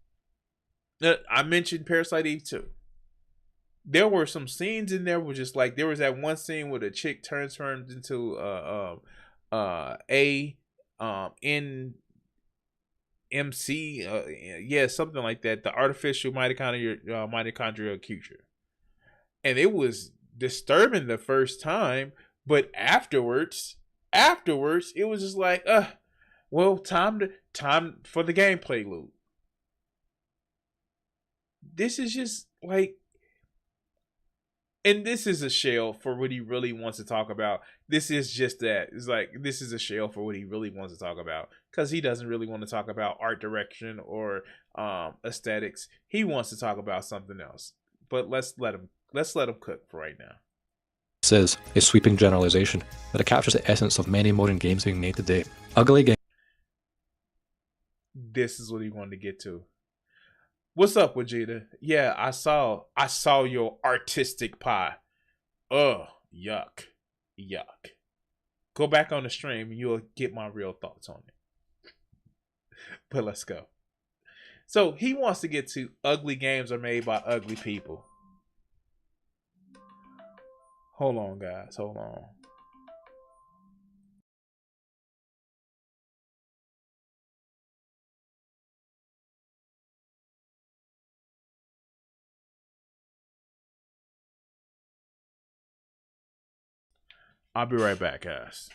I mentioned Parasite Eve 2. There were some scenes in there where just like, there was that one scene where the chick turns into NMC, something like that, the artificial mitochondrial creature. And it was disturbing the first time, but afterwards, it was just like, time for the gameplay loop. This is just like, and this is a shell for what he really wants to talk about. This is just that. It's like, this is a shell for what he really wants to talk about, because he doesn't really want to talk about art direction or aesthetics. He wants to talk about something else. But let's let him cook for right now. This is a sweeping generalization, but it captures the essence of many modern games being made today. Ugly games. This is what he wanted to get to. What's up, Vegeta? Yeah, I saw your artistic pie. Ugh, yuck. Go back on the stream and you'll get my real thoughts on it. But let's go. So he wants to get to ugly games are made by ugly people. Hold on, guys. Hold on. I'll be right back, guys.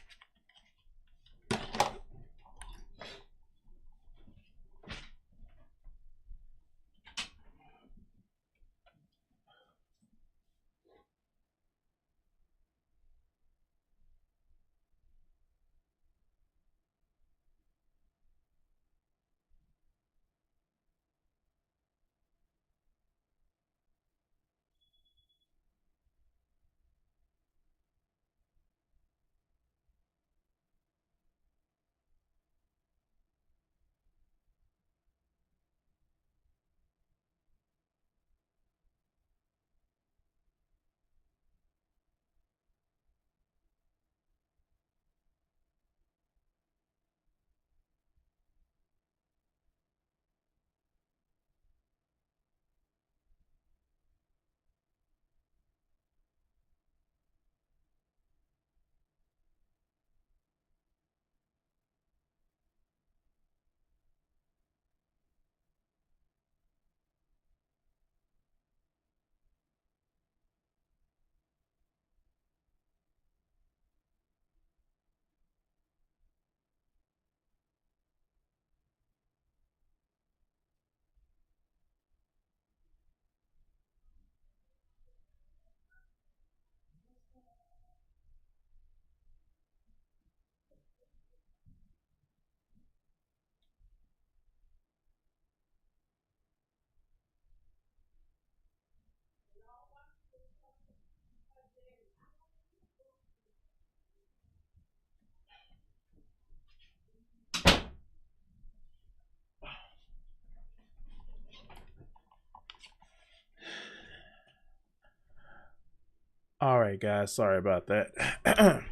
All right, guys. Sorry about that.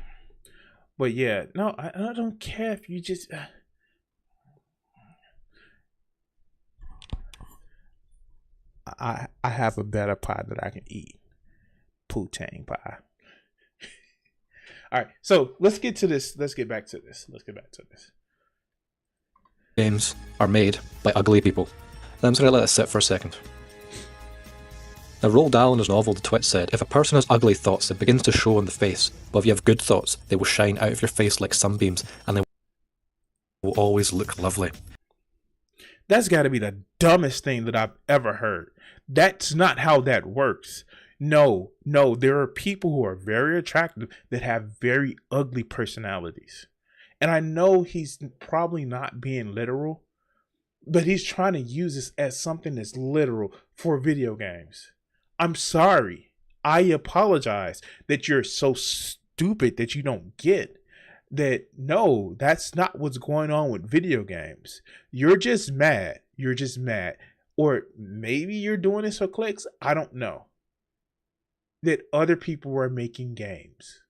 But yeah, no, I don't care if you just. I have a better pie that I can eat. Poo-tang pie. All right, so let's get to this. Let's get back to this. Games are made by ugly people. And I'm just going to let that sit for a second. Now, Roald Dahl in his novel The Twit said, if a person has ugly thoughts, it begins to show on the face. But if you have good thoughts, they will shine out of your face like sunbeams, and they will always look lovely. That's got to be the dumbest thing that I've ever heard. That's not how that works. No, there are people who are very attractive that have very ugly personalities. And I know he's probably not being literal, but he's trying to use this as something that's literal for video games. I'm sorry. I apologize that you're so stupid that you don't get that. No, that's not what's going on with video games. You're just mad. Or maybe you're doing this for clicks. I don't know. That other people are making games.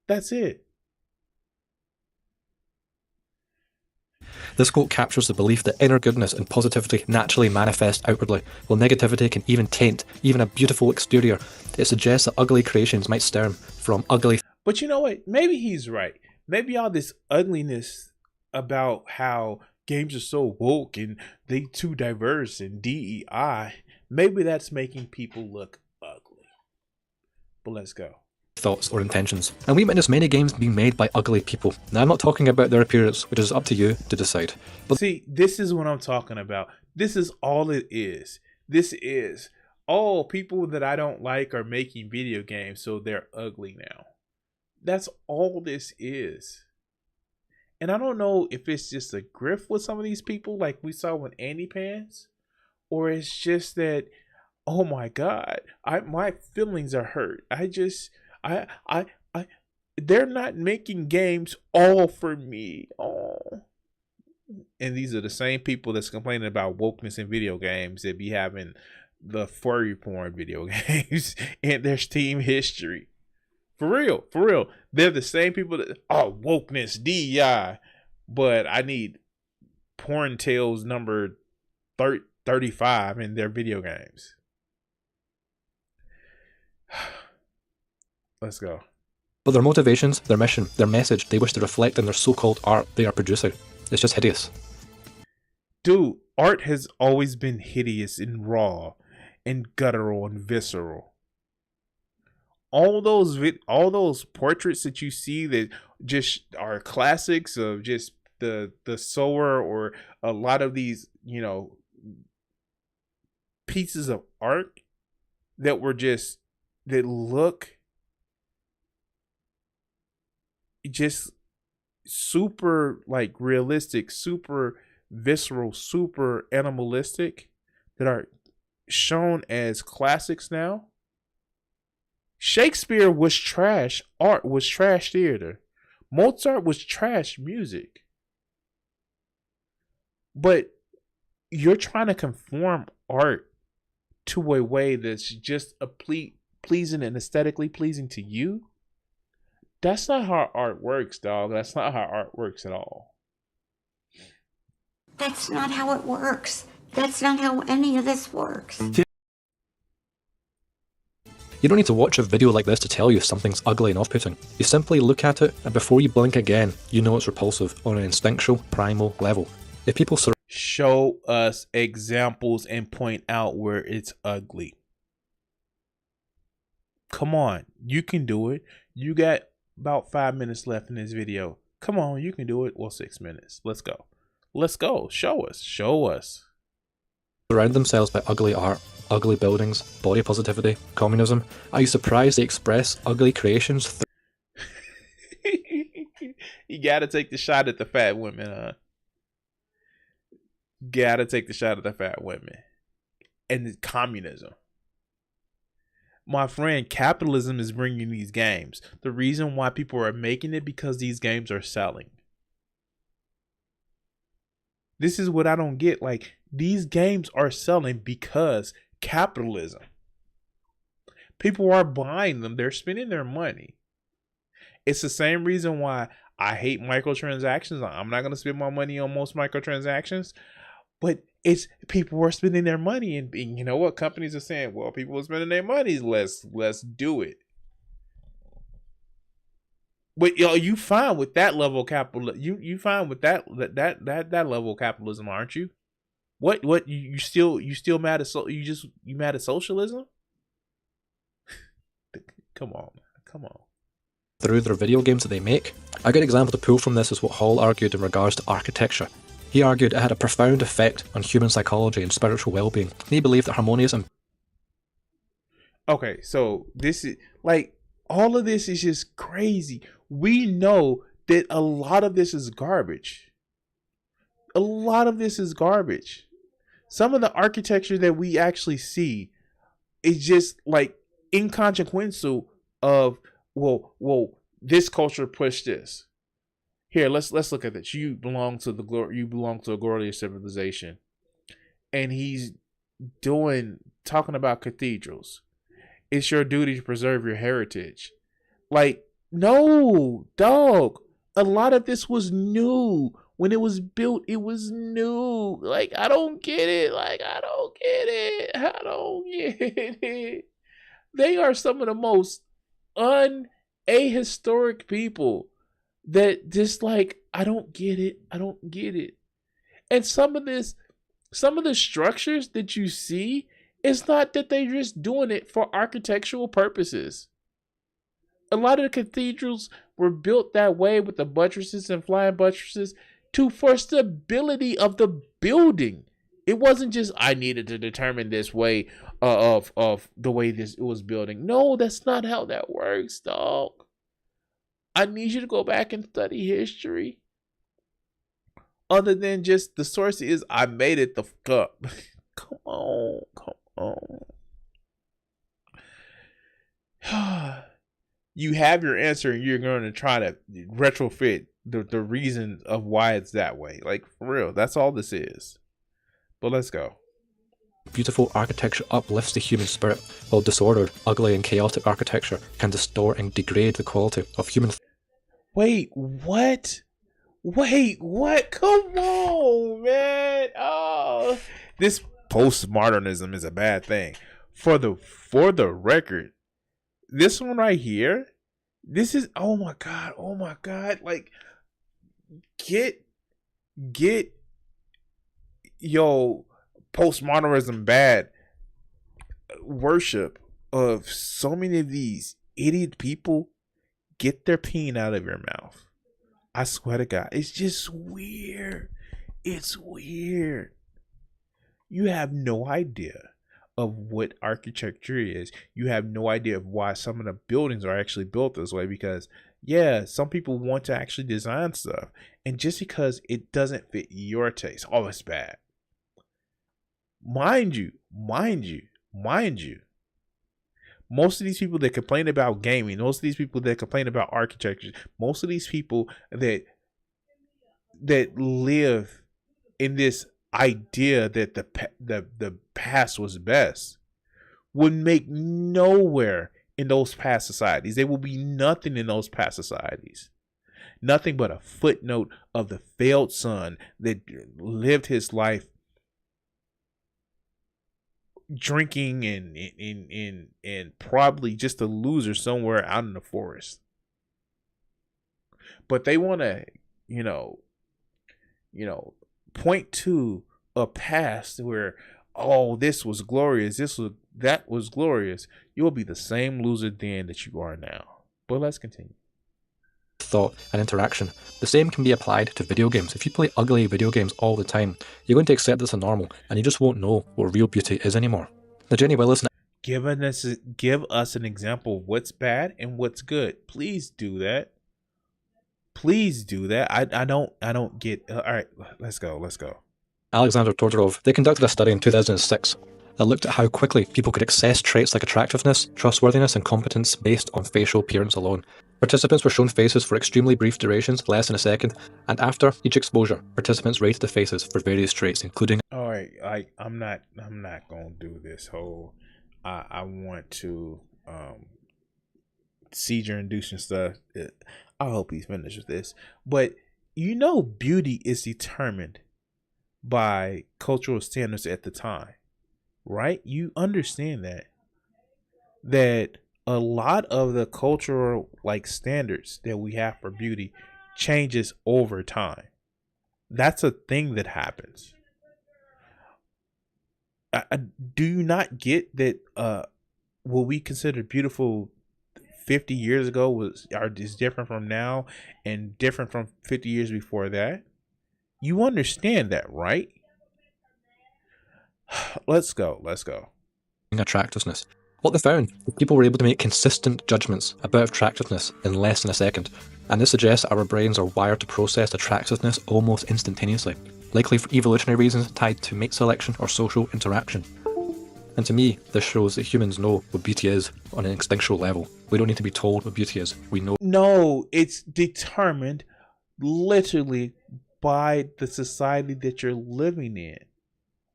That's it. This quote captures the belief that inner goodness and positivity naturally manifest outwardly, while negativity can even taint even a beautiful exterior. It suggests that ugly creations might stem from ugly. But you know what? Maybe he's right. Maybe all this ugliness about how games are so woke and they too diverse and DEI, maybe that's making people look ugly. But let's go. Thoughts or intentions. And we witness many games being made by ugly people. Now, I'm not talking about their appearance, which is up to you to decide. But see, this is what I'm talking about. This is all it is. This is, oh, people that I don't like are making video games, so they're ugly now. That's all this is. And I don't know if it's just a grift with some of these people, like we saw with Andy Pants, or it's just that, oh my God, my feelings are hurt. They're not making games all for me. Oh. And these are the same people that's complaining about wokeness in video games that be having the furry porn video games and their Steam history. For real. They're the same people that, oh, wokeness, DEI, but I need Porn Tales number 35 in their video games. Let's go. But their motivations, their mission, their message, they wish to reflect in their so-called art they are producing. It's just hideous. Dude, art has always been hideous and raw and guttural and visceral. All those portraits that you see that just are classics of just the Sower or a lot of these, pieces of art that look just super like realistic, super visceral, super animalistic, that are shown as classics now. Shakespeare was trash. Art was trash theater. Mozart was trash music. But you're trying to conform art to a way that's just pleasing and aesthetically pleasing to you. That's not how art works, dog. That's not how art works at all. That's not how it works. That's not how any of this works. You don't need to watch a video like this to tell you something's ugly and off-putting. You simply look at it, and before you blink again, you know it's repulsive on an instinctual, primal level. If people show us examples and point out where it's ugly. Come on, you can do it. You got about 5 minutes left in this video. Come on, you can do it. Well, 6 minutes. Let's go. Show us. Surround themselves by ugly art, ugly buildings, body positivity, communism. Are you surprised they express ugly creations? You gotta take the shot at the fat women, huh? Gotta take the shot at the fat women. And communism. My friend, capitalism is bringing these games. The reason why people are making it because these games are selling. This is what I don't get. Like, these games are selling because capitalism. People are buying them. They're spending their money. It's the same reason why I hate microtransactions. I'm not going to spend my money on most microtransactions, but it's people are spending their money, and you know what? Companies are saying, well, people are spending their money. Let's do it. But you find with that level of capital, you find with that level of capitalism, aren't you? What you still mad at you mad at socialism? Come on. Through their video games that they make. A good example to pull from this is what Hall argued in regards to architecture. He argued it had a profound effect on human psychology and spiritual well-being. He believed that harmonious and... Okay, so this is like, all of this is just crazy. We know that a lot of this is garbage. Some of the architecture that we actually see is just like inconsequential of, well, this culture pushed this. Here, let's look at this. You belong to a glorious civilization. And he's talking about cathedrals. It's your duty to preserve your heritage. Like, no, dog. A lot of this was new. When it was built, it was new. Like, I don't get it. I don't get it. They are some of the most ahistoric people that just like, I don't get it. And some of the structures that you see, it's not that they're just doing it for architectural purposes. A lot of the cathedrals were built that way with the buttresses and flying buttresses for stability of the building. It wasn't just, I needed to determine this way of the way this was building. No, that's not how that works, dog. I need you to go back and study history. Other than just the source is, I made it the fuck up. Come on. You have your answer, and you're going to try to retrofit the reason of why it's that way. Like, for real, that's all this is. But let's go. Beautiful architecture uplifts the human spirit, while disordered, ugly, and chaotic architecture can distort and degrade the quality of human... Wait, what? Come on, man. Oh, this postmodernism is a bad thing. For the record, this one right here, this is, oh my god, like, get yo postmodernism bad worship of so many of these idiot people. Get their peen out of your mouth. I swear to God, it's just weird. It's weird. You have no idea of what architecture is. You have no idea of why some of the buildings are actually built this way, because yeah, some people want to actually design stuff, and just because it doesn't fit your taste, oh, it's bad. Mind you, most of these people that complain about gaming, most of these people that complain about architecture, most of these people that live in this idea that the past was best would make nowhere in those past societies. They will be nothing in those past societies. Nothing but a footnote of the failed son that lived his life drinking and probably just a loser somewhere out in the forest. But they want to, point to a past where, oh, this was glorious, that was glorious. You'll be the same loser then that you are now. But let's continue. Thought and interaction. The same can be applied to video games. If you play ugly video games all the time, you're going to accept this as normal, and you just won't know what real beauty is anymore. Now, Jenny Willis, give us an example of what's bad and what's good. Please do that. I don't get. All right, let's go. Alexander Todorov, they conducted a study in 2006 that looked at how quickly people could access traits like attractiveness, trustworthiness, and competence based on facial appearance alone. Participants were shown faces for extremely brief durations, less than a second, and after each exposure, participants rated the faces for various traits, including... All right, I'm not gonna do this whole... I want to seizure inducing stuff. I hope he's finished with this. But you know, beauty is determined by cultural standards at the time, right? You understand that a lot of the cultural like standards that we have for beauty changes over time. That's a thing that happens. Do you not get that what we consider beautiful 50 years ago is different from now and different from 50 years before that? You understand that, right? Let's go. Attractiveness. What they found was people were able to make consistent judgments about attractiveness in less than a second, and this suggests our brains are wired to process attractiveness almost instantaneously, likely for evolutionary reasons tied to mate selection or social interaction. And to me, this shows that humans know what beauty is on an instinctual level. We don't need to be told what beauty is. We know. No, it's determined literally by the society that you're living in.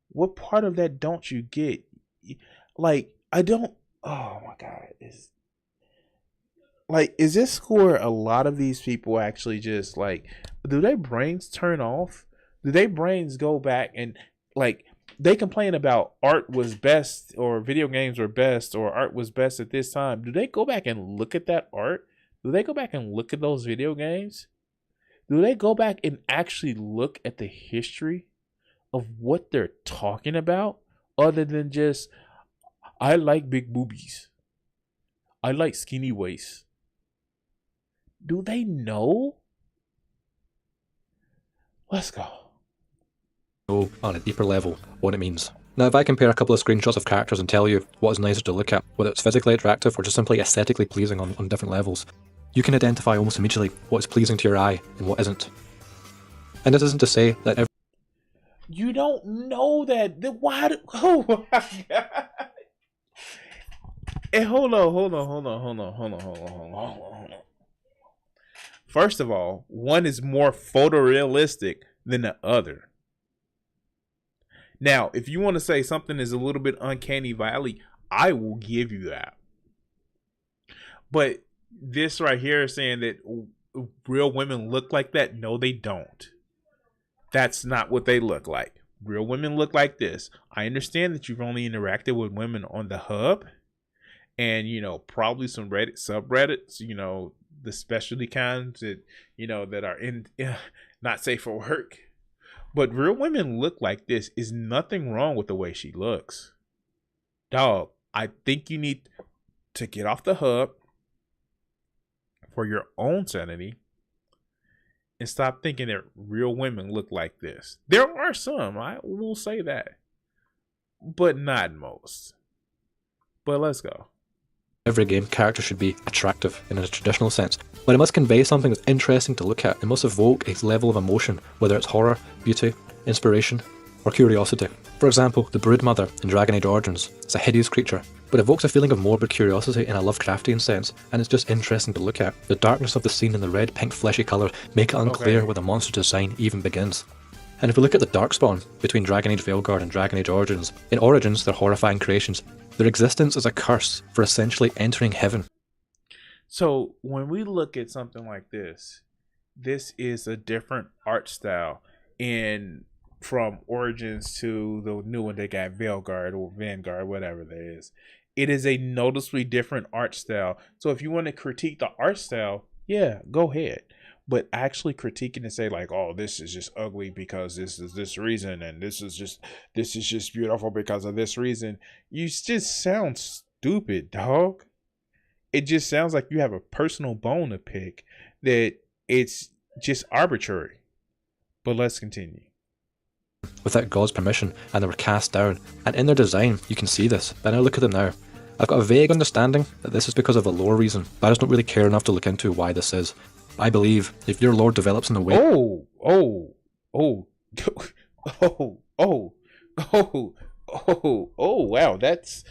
What part of that don't you get? Like, I don't. Oh my God. Is this where a lot of these people actually just like, do their brains turn off? Do their brains go back and like, they complain about art was best or video games were best or art was best at this time. Do they go back and look at that art? Do they go back and look at those video games? Do they go back and actually look at the history of what they're talking about other than just, I like big boobies. I like skinny waists. Do they know? Let's go. Know on a deeper level what it means. Now, if I compare a couple of screenshots of characters and tell you what is nicer to look at, whether it's physically attractive or just simply aesthetically pleasing on different levels, you can identify almost immediately what is pleasing to your eye and what isn't. And this isn't to say that every... You don't know that. Why? Oh my God. And hold on. First of all, one is more photorealistic than the other. Now, if you want to say something is a little bit uncanny valley, I will give you that. But this right here is saying that real women look like that. No, they don't. That's not what they look like. Real women look like this. I understand that you've only interacted with women on the hub and, probably some Reddit subreddits, the specialty kinds that, that are not safe for work. But real women look like this. Is nothing wrong with the way she looks. Dog, I think you need to get off the hub for your own sanity and stop thinking that real women look like this. There are some, I will say that, but not most. But let's go. Every game character should be attractive in a traditional sense, but it must convey something that's interesting to look at. It must evoke a level of emotion, whether it's horror, beauty, inspiration, or curiosity. For example, the Broodmother in Dragon Age Origins is a hideous creature, but evokes a feeling of morbid curiosity in a Lovecraftian sense, and it's just interesting to look at. The darkness of the scene and the red, pink, fleshy colour make it unclear where the monster design even begins. And if we look at the Darkspawn between Dragon Age Veilguard and Dragon Age Origins, in Origins they're horrifying creations. Their existence is a curse for essentially entering heaven. So when we look at something like this is a different art style from Origins to the new one they got, Veilguard or Vanguard, whatever that is. It is a noticeably different art style. So if you want to critique the art style, yeah, go ahead. But actually critiquing and say like, oh, this is just ugly because this is this reason, and this is just beautiful because of this reason. You just sound stupid, dog. It just sounds like you have a personal bone to pick that it's just arbitrary. But let's continue. Without God's permission, and they were cast down. And in their design, you can see this. But now look at them now. I've got a vague understanding that this is because of a lore reason, but I just don't really care enough to look into why this is. I believe if your lore develops in a way... Oh, wow, that's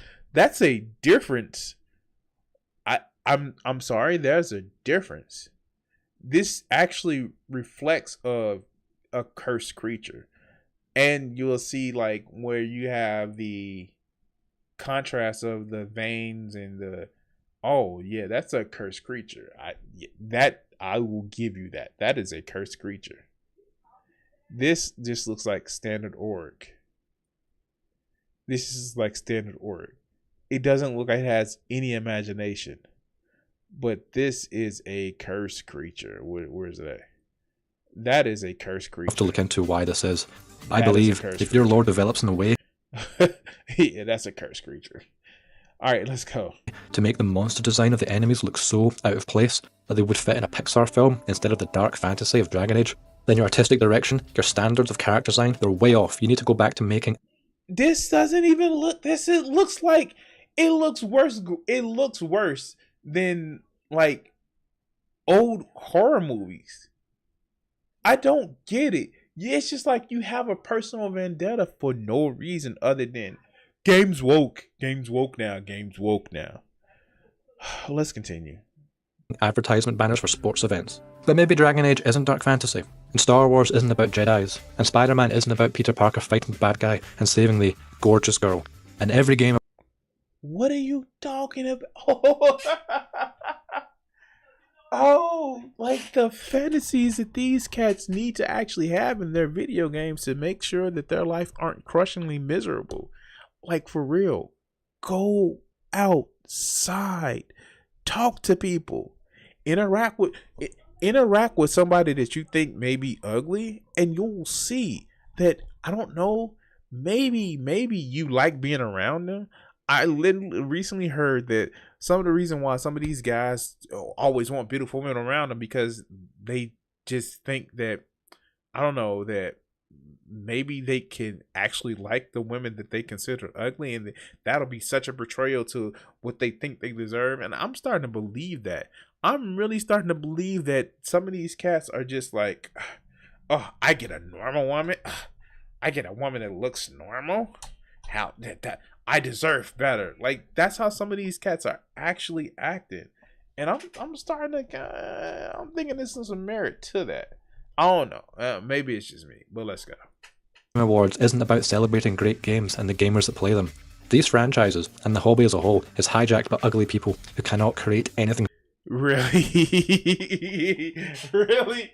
a difference. I'm sorry, there's a difference. This actually reflects a cursed creature. And you'll see like where you have the contrast of the veins and Oh yeah, that's a cursed creature. I will give you that. That is a cursed creature. This just looks like standard orc. This is like standard orc. It doesn't look like it has any imagination. But this is a cursed creature. Where is that? That is a cursed creature. Have to look into why this is. I believe if your lore develops in a way yeah, that's a cursed creature. Alright, let's go. To make the monster design of the enemies look so out of place that they would fit in a Pixar film instead of the dark fantasy of Dragon Age, then your artistic direction, your standards of character design, they're way off. You need to go back to making... This doesn't even look... It looks like... It looks worse. It looks worse than, like, old horror movies. I don't get it. Yeah, it's just like you have a personal vendetta for no reason other than game's woke. Game's woke now. Game's woke now. Let's continue. Advertisement banners for sports events. But maybe Dragon Age isn't dark fantasy, and Star Wars isn't about Jedis, and Spider-Man isn't about Peter Parker fighting the bad guy and saving the gorgeous girl. And every game... What are you talking about? Oh, like the fantasies that these cats need to actually have in their video games to make sure that their life aren't crushingly miserable. Like, for real. Go outside. Talk to people. Interact with somebody that you think may be ugly, and you'll see that, I don't know, maybe you like being around them. I literally recently heard that some of the reason why some of these guys always want beautiful women around them because they just think that, I don't know, that maybe they can actually like the women that they consider ugly, and that'll be such a betrayal to what they think they deserve. And I'm starting to believe that. I'm really starting to believe that some of these cats are just like, oh, I get a normal woman. I get a woman that looks normal. How that I deserve better. Like, that's how some of these cats are actually acting. And I'm starting to I'm thinking there's some merit to that. I don't know. Maybe it's just me, but let's go. Awards isn't about celebrating great games and the gamers that play them. These franchises, and the hobby as a whole, is hijacked by ugly people who cannot create anything. Really? Really?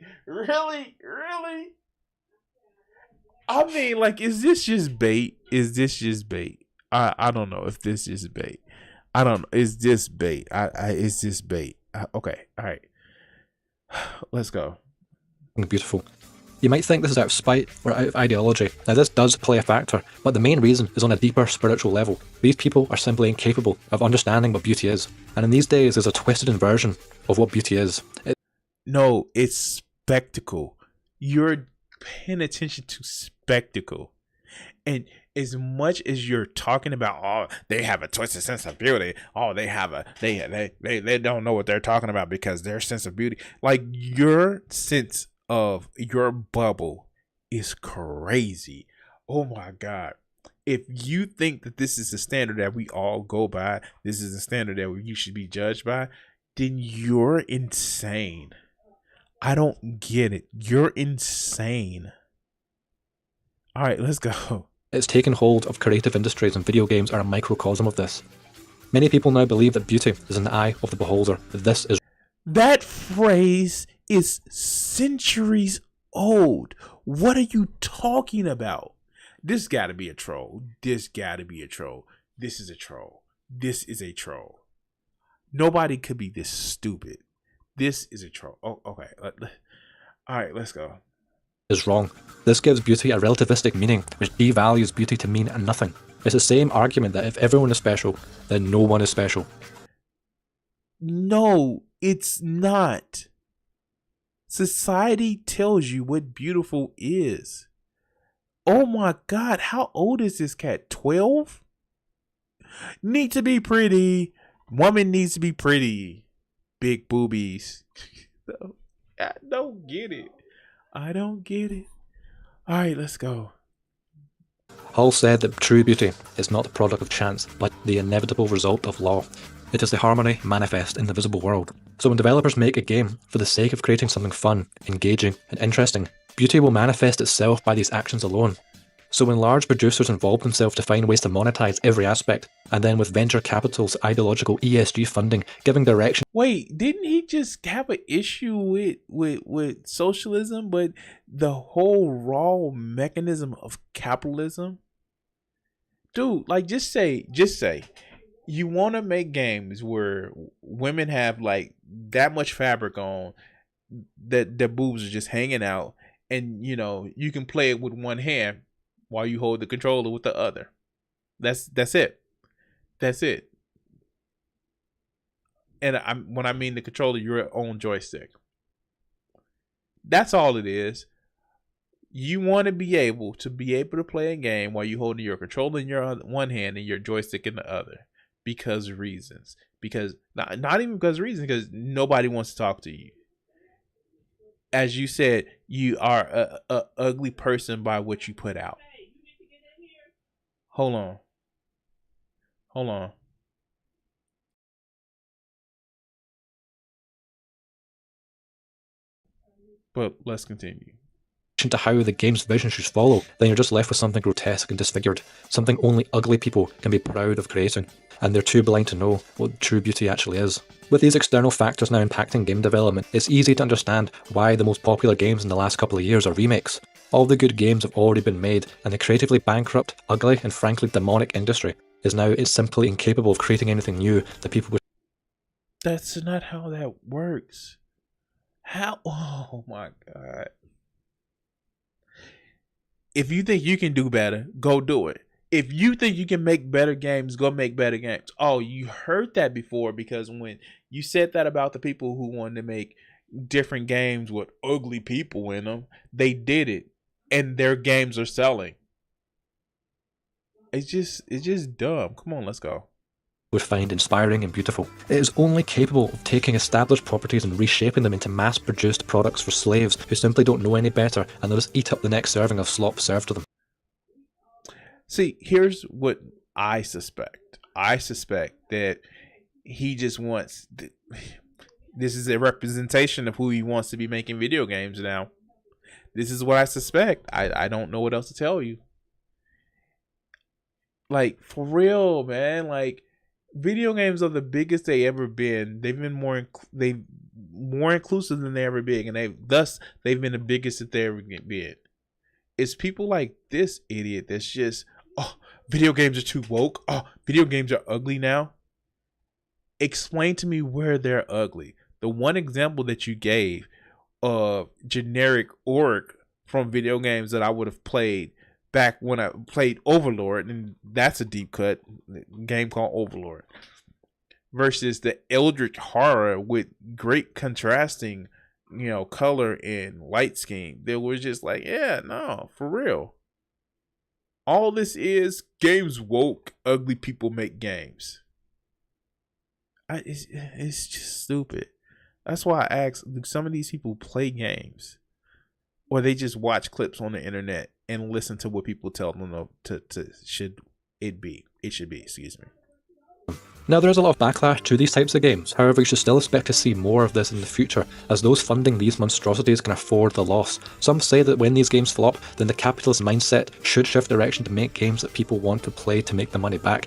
I mean, like, is this just bait? Is this just bait? I don't know if this is bait. I don't know. Is this bait? Is this bait? Okay. All right. Let's go. Beautiful. You might think this is out of spite or out of ideology. Now this does play a factor, but the main reason is on a deeper spiritual level. These people are simply incapable of understanding what beauty is. And in these days, there's a twisted inversion of what beauty is. No, it's spectacle. You're paying attention to spectacle. And as much as you're talking about, oh, they have a twisted sense of beauty. Oh, they don't know what they're talking about because their sense of beauty, like your sense of your bubble is crazy. Oh my God. If you think that this is the standard that we all go by, this is the standard that you should be judged by, then you're insane. I don't get it. You're insane. All right, let's go. It's taken hold of creative industries, and video games are a microcosm of this. Many people now believe that beauty is in the eye of the beholder. That phrase is centuries old. What are you talking about? This gotta be a troll. This gotta be a troll. This is a troll. This is a troll. Nobody could be this stupid. This is a troll. Oh, okay. All right, let's go. Is wrong. This gives beauty a relativistic meaning, which devalues beauty to mean nothing. It's the same argument that if everyone is special, then no one is special. No, it's not. Society tells you what beautiful is. Oh my God, how old is this cat? 12? Need to be pretty. Woman needs to be pretty. Big boobies. I don't get it. I don't get it. All right, let's go. Hall said that true beauty is not the product of chance, but the inevitable result of law. It is the harmony manifest in the visible world. So when developers make a game for the sake of creating something fun, engaging, and interesting, beauty will manifest itself by these actions alone. So when large producers involve themselves to find ways to monetize every aspect, and then with venture capital's ideological ESG funding giving direction. Wait, didn't he just have an issue with socialism, but the whole raw mechanism of capitalism? Dude, like just say you want to make games where women have like that much fabric on that their boobs are just hanging out, and you know you can play it with one hand while you hold the controller with the other. That's it. That's it. And when I mean the controller, your own joystick. That's all it is. You want to be able to play a game while you holding your controller in your one hand and your joystick in the other, because reasons. Because not even because reasons, because nobody wants to talk to you. As you said, you are a ugly person by what you put out. Hold on. But let's continue. To how the game's vision should follow, then you're just left with something grotesque and disfigured, something only ugly people can be proud of creating, and they're too blind to know what true beauty actually is. With these external factors now impacting game development, it's easy to understand why the most popular games in the last couple of years are remakes. All the good games have already been made, and the creatively bankrupt, ugly, and frankly demonic industry is simply incapable of creating anything new that people would. That's not how that works. How? Oh my God. If you think you can do better, go do it. If you think you can make better games, go make better games. Oh, you heard that before, because when you said that about the people who wanted to make different games with ugly people in them, they did it, and their games are selling. It's just dumb. Come on, let's go. Would find inspiring and beautiful. It is only capable of taking established properties and reshaping them into mass-produced products for slaves who simply don't know any better, and they'll just eat up the next serving of slop served to them. See, here's what I suspect. I suspect that he just wants... This is a representation of who he wants to be making video games now. This is what I suspect. I don't know what else to tell you. Like, for real, man. Like, video games are the biggest they ever been. They've been more inclusive than they ever been, and they've been the biggest that they ever been. It's people like this idiot that's just, oh, video games are too woke. Oh, video games are ugly now. Explain to me where they're ugly. The one example that you gave of generic orc from video games that I would have played back when I played Overlord, and that's a deep cut game called Overlord, versus the Eldritch horror with great contrasting, color and light scheme. They were just like, yeah, no, for real. All this is games woke, ugly people make games. It's just stupid. That's why I ask, do some of these people play games, or they just watch clips on the internet and listen to what people tell them it should be, excuse me. Now, there is a lot of backlash to these types of games. However, you should still expect to see more of this in the future, as those funding these monstrosities can afford the loss. Some say that when these games flop, then the capitalist mindset should shift direction to make games that people want to play to make the money back.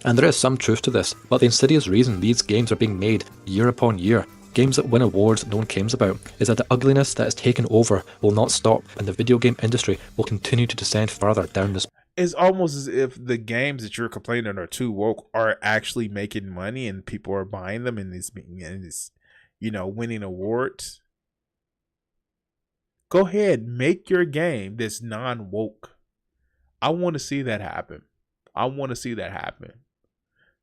And there is some truth to this, but the insidious reason these games are being made year upon year, games that win awards that no one cares about, is that the ugliness that has taken over will not stop, and the video game industry will continue to descend further down this. It's almost as if the games that you're complaining are too woke are actually making money and people are buying them and it's winning awards. Go ahead, make your game that's non-woke. I want to see that happen.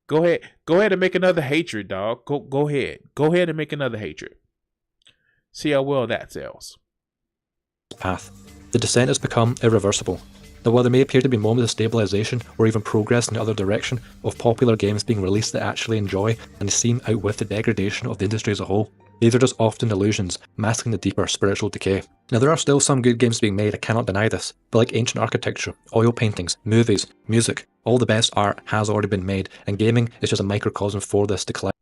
Go ahead and make another Hatred, dog. Go ahead and make another Hatred. See how well that sells. Path. The descent has become irreversible. Now, while there may appear to be moments of stabilization or even progress in the other direction of popular games being released that I actually enjoy and they seem out with the degradation of the industry as a whole, these are just often illusions, masking the deeper spiritual decay. Now, there are still some good games being made, I cannot deny this, but like ancient architecture, oil paintings, movies, music, all the best art has already been made, and gaming is just a microcosm for this decline.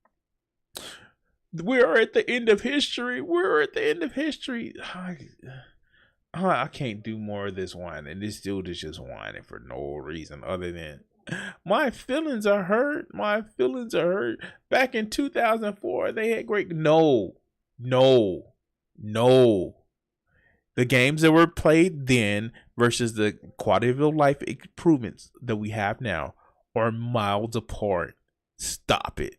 We're at the end of history. I can't do more of this whining. This dude is just whining for no reason other than my feelings are hurt. My feelings are hurt. Back in 2004, they had great. No. The games that were played then versus the quality of life improvements that we have now are miles apart. Stop it.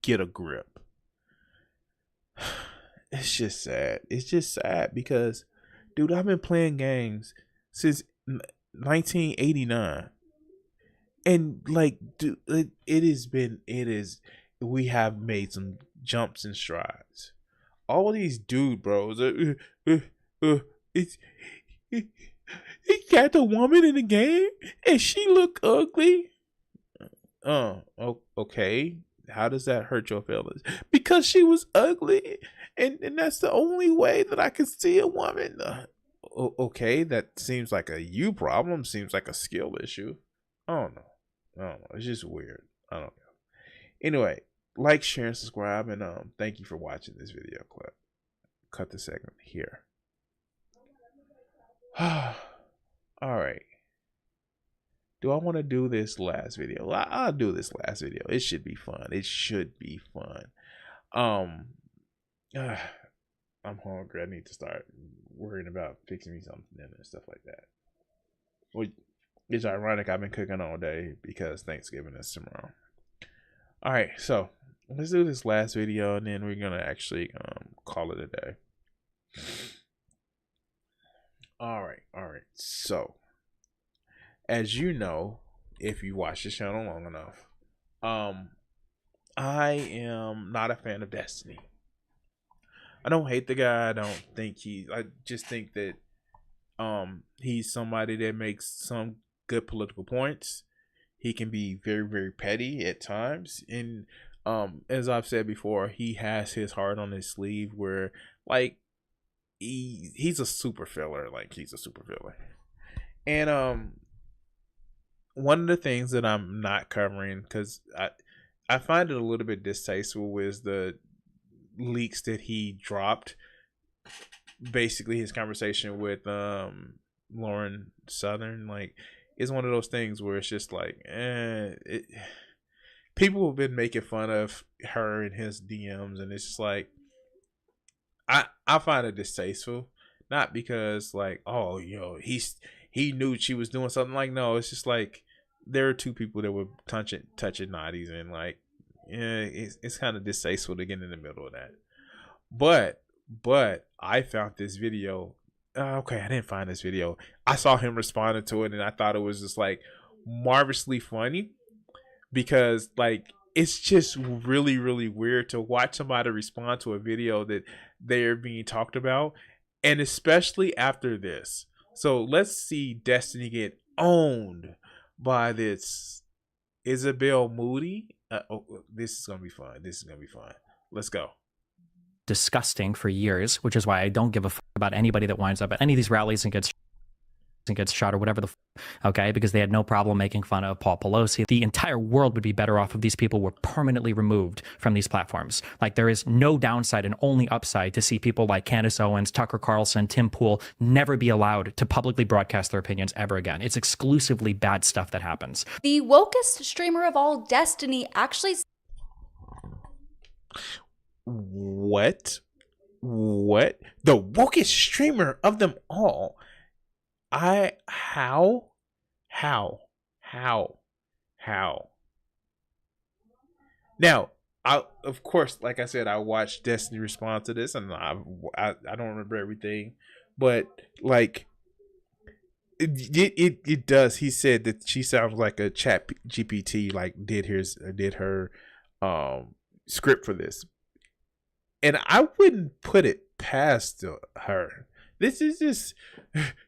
Get a grip. It's just sad because, dude, I've been playing games since 1989. And like, dude, we have made some jumps and strides. All these dude bros, he got the woman in the game and she look ugly. Okay. How does that hurt your feelings? Because she was ugly, and that's the only way that I can see a woman. Okay, that seems like a you problem. Seems like a skill issue. I don't know. It's just weird. I don't know. Anyway, like, share, and subscribe, and thank you for watching this video clip. Cut the segment here. All right. Do I want to do this last video? I'll do this last video. It should be fun. I'm hungry. I need to start worrying about fixing me something and stuff like that. Well, it's ironic. I've been cooking all day because Thanksgiving is tomorrow. All right, so let's do this last video and then we're gonna actually call it a day. All right. So, as you know, if you watch this channel long enough, I am not a fan of Destiny. I don't hate the guy. I just think that he's somebody that makes some good political points. He can be very, very petty at times. And as I've said before, he has his heart on his sleeve where, like, he's a super filler. And one of the things that I'm not covering, because I find it a little bit distasteful, is the leaks that he dropped. Basically, his conversation with Lauren Southern, like, is one of those things where it's just like, people have been making fun of her in his DMs, and it's just like, I find it distasteful. Not because, like, oh, he knew she was doing something. Like, no, it's just like there are two people that were touching naughties, and like, it's kind of distasteful to get in the middle of that. But I found this video. Okay, I didn't find this video. I saw him responding to it, and I thought it was just like marvelously funny, because like it's just really, really weird to watch somebody respond to a video that they're being talked about, and especially after this. So let's see Destiny get owned by this Isabel Moody. This is gonna be fun. Let's go. Disgusting for years, which is why I don't give a fuck about anybody that winds up at any of these rallies and gets shot or whatever okay, because they had no problem making fun of Paul Pelosi. The entire world would be better off if these people were permanently removed from these platforms. Like, there is no downside and only upside to see people like Candace Owens, Tucker Carlson, Tim Pool never be allowed to publicly broadcast their opinions ever again. It's exclusively bad stuff that happens. The wokest streamer of all, Destiny, actually... What? The wokest streamer of them all? How? Now, of course, like I said, I watched Destiny respond to this, and I don't remember everything, but like it does. He said that she sounds like a chat GPT, like did her script for this, and I wouldn't put it past her. This is just,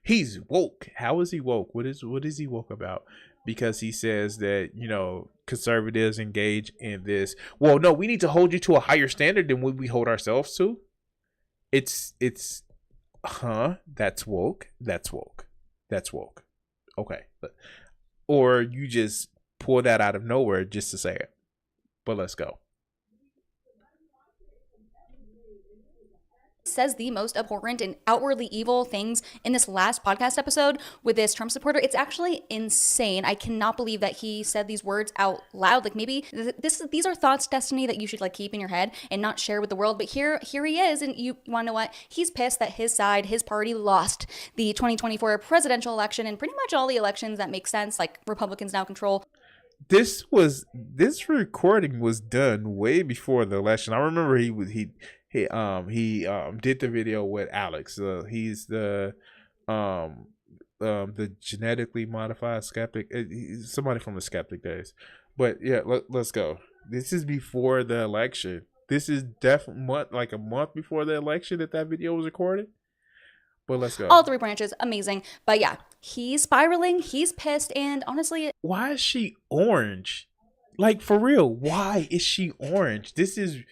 he's woke. How is he woke? What is he woke about? Because he says that, conservatives engage in this. Well, no, we need to hold you to a higher standard than what we hold ourselves to. That's woke. Okay. Or you just pull that out of nowhere just to say it. But let's go. says the most abhorrent and outwardly evil things in this last podcast episode with this Trump supporter. It's actually insane. I cannot believe that he said these words out loud. Like, maybe these are thoughts, Destiny, that you should like keep in your head and not share with the world. But here he is, and you want to know what? He's pissed that his side, his party, lost the 2024 presidential election and pretty much all the elections that make sense. Like, Republicans now control. This recording was done way before the election. I remember he did the video with Alex. He's the genetically modified skeptic. He's somebody from the skeptic days. But yeah, let's go. This is before the election. This is definitely like a month before the election that video was recorded. But let's go. All three branches, amazing. But yeah, he's spiraling. He's pissed, and honestly, why is she orange? Like, for real, why is she orange? This is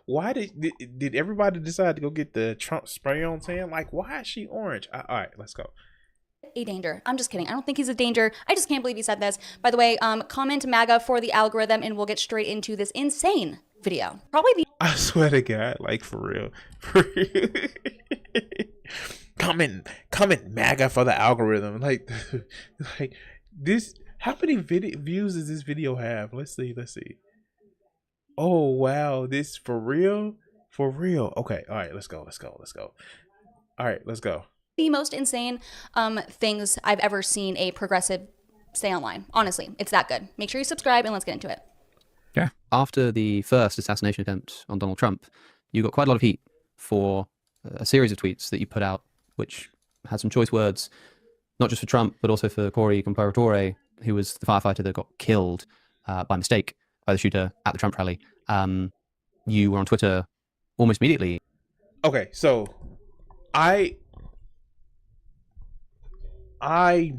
why did everybody decide to go get the Trump spray on tan? Like, why is she orange? All right, let's go. A danger. I'm just kidding. I don't think he's a danger. I just can't believe he said this. By the way, comment MAGA for the algorithm, and we'll get straight into this insane video. Probably the. I swear to God, like, for real. For real. comment MAGA for the algorithm. Like this. How many views does this video have? Let's see. Oh wow, this for real? Okay, all right, let's go. All right, let's go. The most insane things I've ever seen a progressive say online. Honestly, it's that good. Make sure you subscribe, and let's get into it. Yeah. After the first assassination attempt on Donald Trump, you got quite a lot of heat for a series of tweets that you put out, which had some choice words, not just for Trump, but also for Corey Comparatore, who was the firefighter that got killed by mistake by the shooter at the Trump rally. You were on Twitter almost immediately. Okay, so I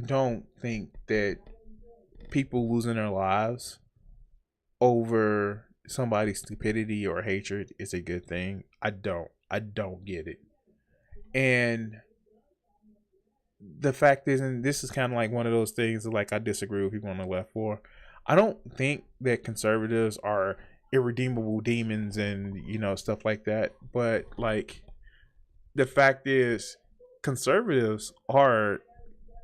don't think that people losing their lives over somebody's stupidity or hatred is a good thing. I don't get it. And the fact is, and this is kind of like one of those things that, like, I disagree with people on the left for. I don't think that conservatives are irredeemable demons and, you know, stuff like that. But, like, the fact is, conservatives are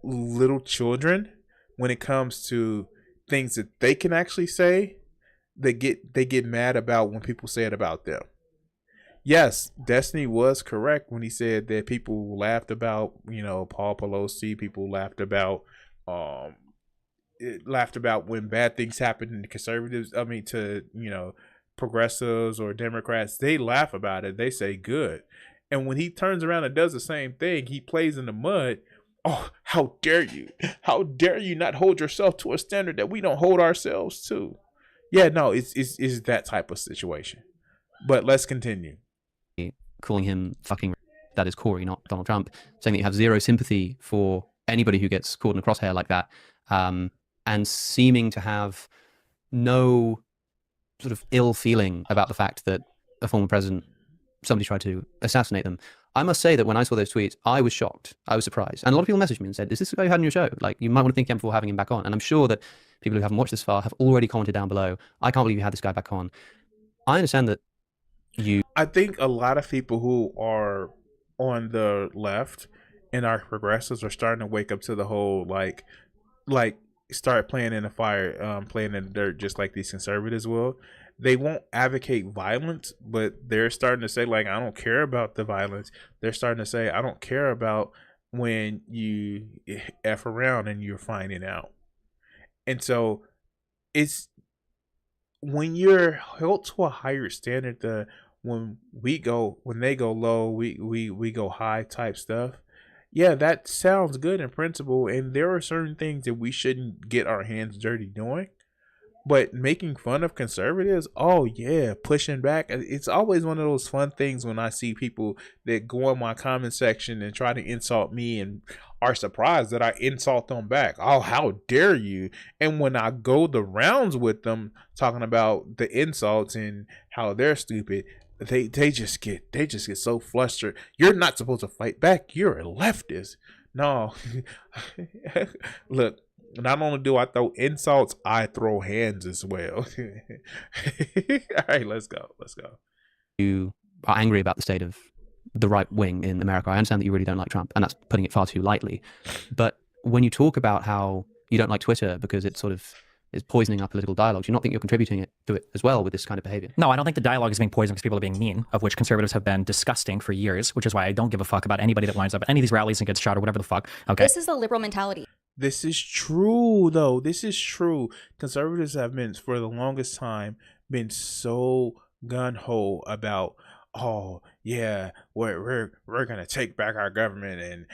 little children when it comes to things that they can actually say. They get mad about when people say it about them. Yes, Destiny was correct when he said that people laughed about, you know, Paul Pelosi. People laughed about when bad things happen to conservatives. I mean, to, you know, progressives or Democrats. They laugh about it. They say good. And when he turns around and does the same thing, he plays in the mud. Oh, how dare you? How dare you not hold yourself to a standard that we don't hold ourselves to? Yeah, no, it's that type of situation. But let's continue. Calling him fucking, that is Corey, not Donald Trump, saying that you have zero sympathy for anybody who gets caught in a crosshair like that, and seeming to have no sort of ill feeling about the fact that a former president, somebody tried to assassinate them. I must say that when I saw those tweets, I was shocked. I was surprised. And a lot of people messaged me and said, is this the guy you had on your show? Like, you might want to think again before having him back on. And I'm sure that people who haven't watched this far have already commented down below, I can't believe you had this guy back on. I understand that I think a lot of people who are on the left and our progressives are starting to wake up to the whole, like start playing in the fire, playing in the dirt, just like these conservatives will. They won't advocate violence, but they're starting to say, like, I don't care about the violence. They're starting to say, I don't care about when you F around and you're finding out. And so it's when you're held to a higher standard, when they go low, we go high type stuff. Yeah, that sounds good in principle. And there are certain things that we shouldn't get our hands dirty doing. But making fun of conservatives, oh yeah, pushing back. It's always one of those fun things when I see people that go in my comment section and try to insult me and are surprised that I insult them back. Oh, how dare you? And when I go the rounds with them talking about the insults and how they're stupid, they just get so flustered. You're not supposed to fight back. You're a leftist. No. Look. Not only do I throw insults, I throw hands as well. All right, let's go. You are angry about the state of the right wing in America. I understand that you really don't like Trump, and that's putting it far too lightly. But when you talk about how you don't like Twitter because it sort of is poisoning our political dialogue, do you not think you're contributing to it as well with this kind of behavior? No, I don't think the dialogue is being poisoned because people are being mean, of which conservatives have been disgusting for years, which is why I don't give a fuck about anybody that winds up at any of these rallies and gets shot or whatever the fuck. Okay. This is the liberal mentality. This is true, though. This is true. Conservatives have been, for the longest time, been so gun-ho about, oh yeah, we're gonna take back our government, and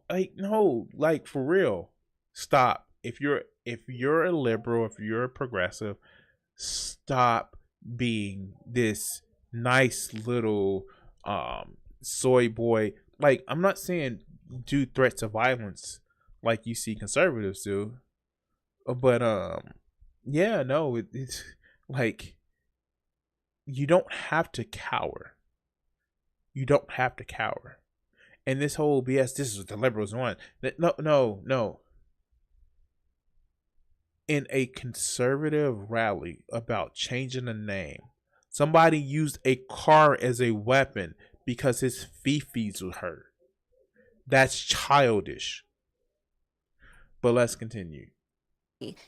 like, no, like, for real, stop. If you're a liberal, if you're a progressive, stop being this nice little soy boy. Like, I'm not saying do threats of violence like you see conservatives do, but yeah, no, it's like, you don't have to cower. You don't have to cower. And this whole BS, this is what the liberals want. No. In a conservative rally about changing the name, somebody used a car as a weapon because his fifis were hurt. That's childish. But let's continue.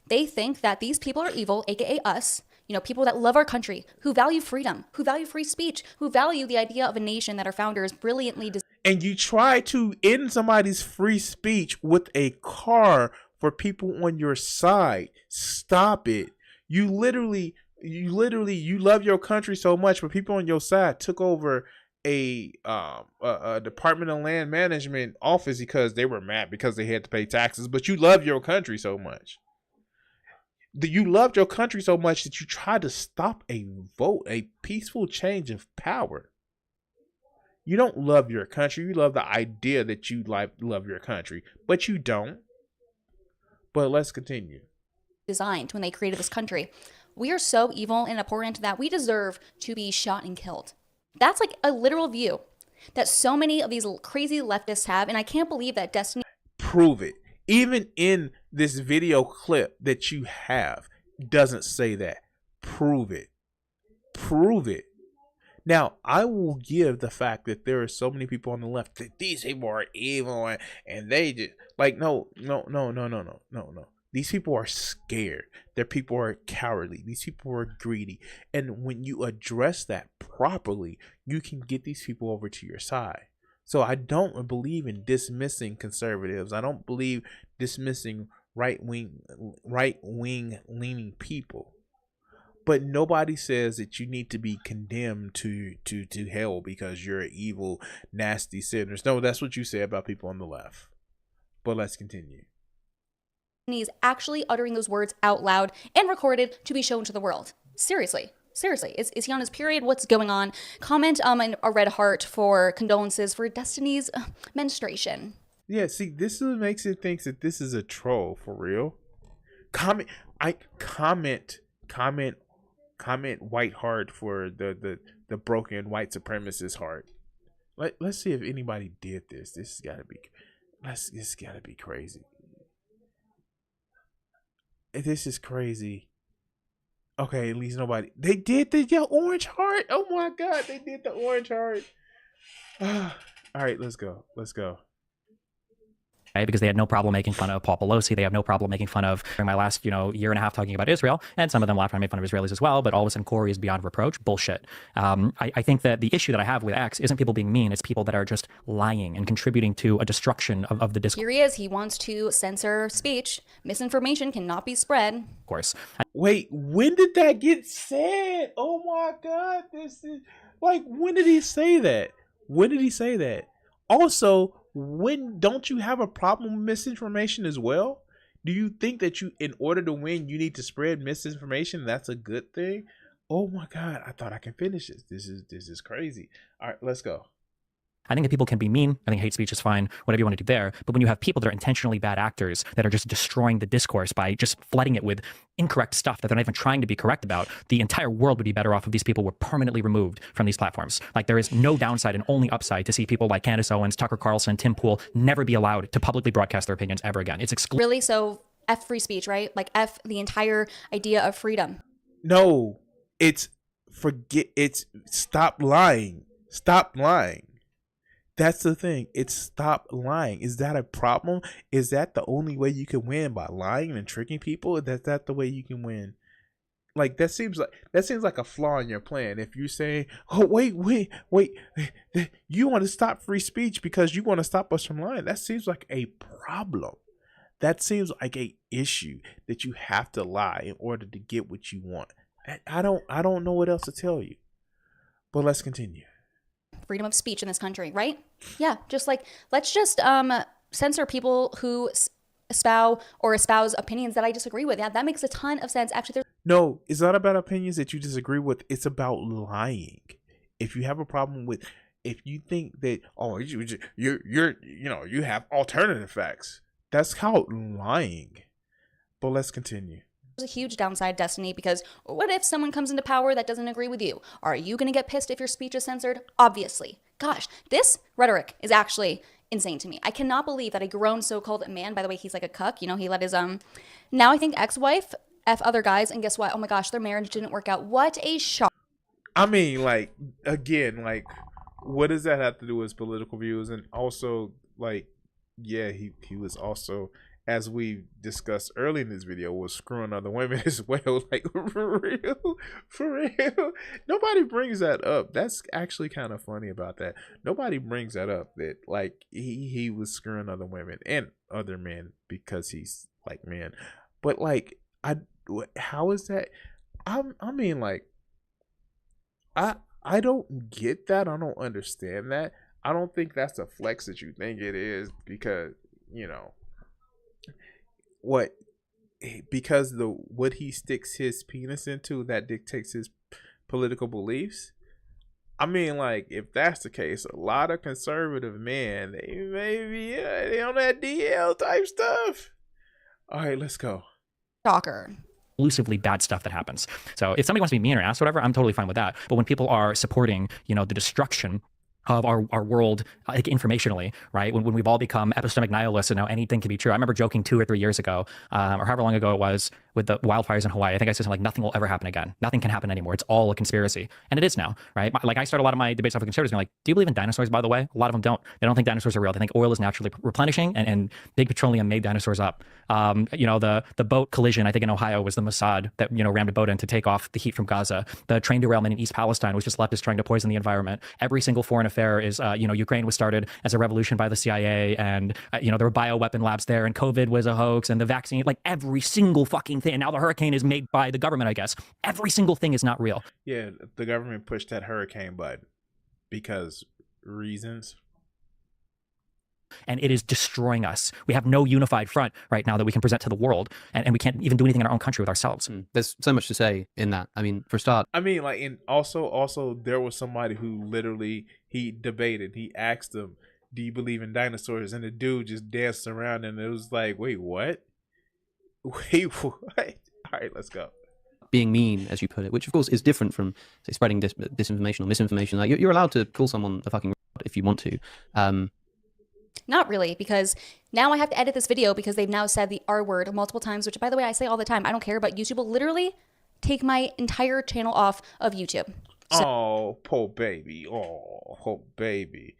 They think that these people are evil, aka us, people that love our country, who value freedom, who value free speech, who value the idea of a nation that our founders brilliantly designed. And you try to end somebody's free speech with a car for people on your side. Stop it. You literally love your country so much, but people on your side took over a Department of Land Management office because they were mad because they had to pay taxes. But you love your country so much. You loved your country so much that you tried to stop a vote, a peaceful change of power. You don't love your country. You love the idea that you love your country, but you don't. But let's continue. Designed when they created this country. We are so evil and abhorrent that we deserve to be shot and killed. That's like a literal view that so many of these crazy leftists have, and I can't believe that Destiny... Prove it. Even in this video clip that you have, doesn't say that. Prove it. Prove it. Now, I will give the fact that there are so many people on the left that these people are evil and they just like, no. These people are scared. Their people are cowardly. These people are greedy. And when you address that properly, you can get these people over to your side. So I don't believe in dismissing conservatives. I don't believe dismissing right wing leaning people. But nobody says that you need to be condemned to hell because you're evil, nasty sinners. No, that's what you say about people on the left. But let's continue. He's actually uttering those words out loud and recorded to be shown to the world. Seriously. Is he on his period? What's going on? Comment a red heart for condolences for Destiny's menstruation. Yeah, see, this is what makes it think that this is a troll for real. Comment white heart for the broken white supremacist heart. Let's see if anybody did this. This gotta be crazy. This is crazy. Okay, at least nobody. They did the orange heart. Oh my god, they did the orange heart. All right, let's go. Okay, because they had no problem making fun of Paul Pelosi. They have no problem making fun of, during my last, year and a half talking about Israel, and some of them laughed when I made fun of Israelis as well, but all of a sudden Corey is beyond reproach. Bullshit. I think that the issue that I have with X isn't people being mean, it's people that are just lying and contributing to a destruction of the discourse. Here he is. He wants to censor speech. Misinformation cannot be spread. Of course. Wait, when did that get said? Oh my god, this is like, when did he say that? Also, when don't you have a problem with misinformation as well? Do you think that in order to win, you need to spread misinformation? That's a good thing? Oh my god, I thought I can finish this. This is crazy. All right, let's go. I think that people can be mean. I think hate speech is fine, whatever you want to do there. But when you have people that are intentionally bad actors that are just destroying the discourse by just flooding it with incorrect stuff that they're not even trying to be correct about, the entire world would be better off if these people were permanently removed from these platforms. Like, there is no downside and only upside to see people like Candace Owens, Tucker Carlson, Tim Pool never be allowed to publicly broadcast their opinions ever again. It's really, so F free speech, right? Like F the entire idea of freedom. No, it's stop lying. Stop lying. That's the thing. It's stop lying. Is that a problem? Is that the only way you can win, by lying and tricking people? Is that the way you can win? Like that seems like a flaw in your plan. If you're saying, "Oh wait, you want to stop free speech because you want to stop us from lying," that seems like a problem. That seems like a issue that you have to lie in order to get what you want. I don't know what else to tell you. But let's continue. Freedom of speech in this country, right? Yeah, just like let's just censor people who espouse opinions that I disagree with. Yeah, that makes a ton of sense. Actually, no, it's not about opinions that you disagree with. It's about lying. If you have a problem with, if you think that you have alternative facts, that's called lying. But let's continue. There's a huge downside, Destiny, because what if someone comes into power that doesn't agree with you? Are you going to get pissed if your speech is censored? Obviously. Gosh, this rhetoric is actually insane to me. I cannot believe that a grown so-called man, by the way, he's like a cuck, you know, he let his now I think ex-wife F other guys, and guess what? Oh my gosh, their marriage didn't work out. What a shock. I mean, like, again, like, what does that have to do with his political views? And also, like, yeah, he was also, as we discussed early in this video, was screwing other women as well. Like, for real. Nobody brings that up. That's actually kind of funny about that. Nobody brings that up, that, like, he was screwing other women and other men because he's, like, man. But, like, how is that? I mean, like, I don't get that. I don't understand that. I don't think that's a flex that you think it is, because, you know, because what he sticks his penis into, that dictates his political beliefs. I mean, like, if that's the case, a lot of conservative men, they on that DL type stuff. All right, let's go. Shocker. Exclusively bad stuff that happens. So if somebody wants to be mean or ass, whatever, I'm totally fine with that. But when people are supporting, you know, the destruction of our world, like, informationally, right? When we've all become epistemic nihilists and now anything can be true. I remember joking 2 or 3 years ago, or however long ago it was, with the wildfires in Hawaii. I think I said something like, nothing will ever happen again. Nothing can happen anymore. It's all a conspiracy. And it is now, right? Like, I start a lot of my debates off with conservatives being like, do you believe in dinosaurs, by the way? A lot of them don't. They don't think dinosaurs are real. They think oil is naturally replenishing, and big petroleum made dinosaurs up. You know, the boat collision, I think in Ohio, was the Mossad that, you know, rammed a boat in to take off the heat from Gaza. The train derailment in East Palestine was just leftists trying to poison the environment. Every single foreign affair is, you know, Ukraine was started as a revolution by the CIA, and, you know, there were bioweapon labs there, and COVID was a hoax, and the vaccine, like, every single fucking thing. And now the hurricane is made by the government, I guess. Every single thing is not real. Yeah, the government pushed that hurricane button because reasons. And it is destroying us. We have no unified front right now that we can present to the world, and we can't even do anything in our own country with ourselves. There's so much to say in that. I mean, for start, I mean, like, and also there was somebody who literally, he debated. He asked him, "Do you believe in dinosaurs?" And the dude just danced around, and it was like, "Wait, what? Wait, what?" All right, let's go. Being mean, as you put it, which of course is different from, say, spreading disinformation or misinformation. Like, you're allowed to call someone a fucking if you want to. Not really, because now I have to edit this video because they've now said the R word multiple times, which, by the way, I say all the time. I don't care, but YouTube will literally take my entire channel off of YouTube. So oh, poor baby. Oh, poor baby.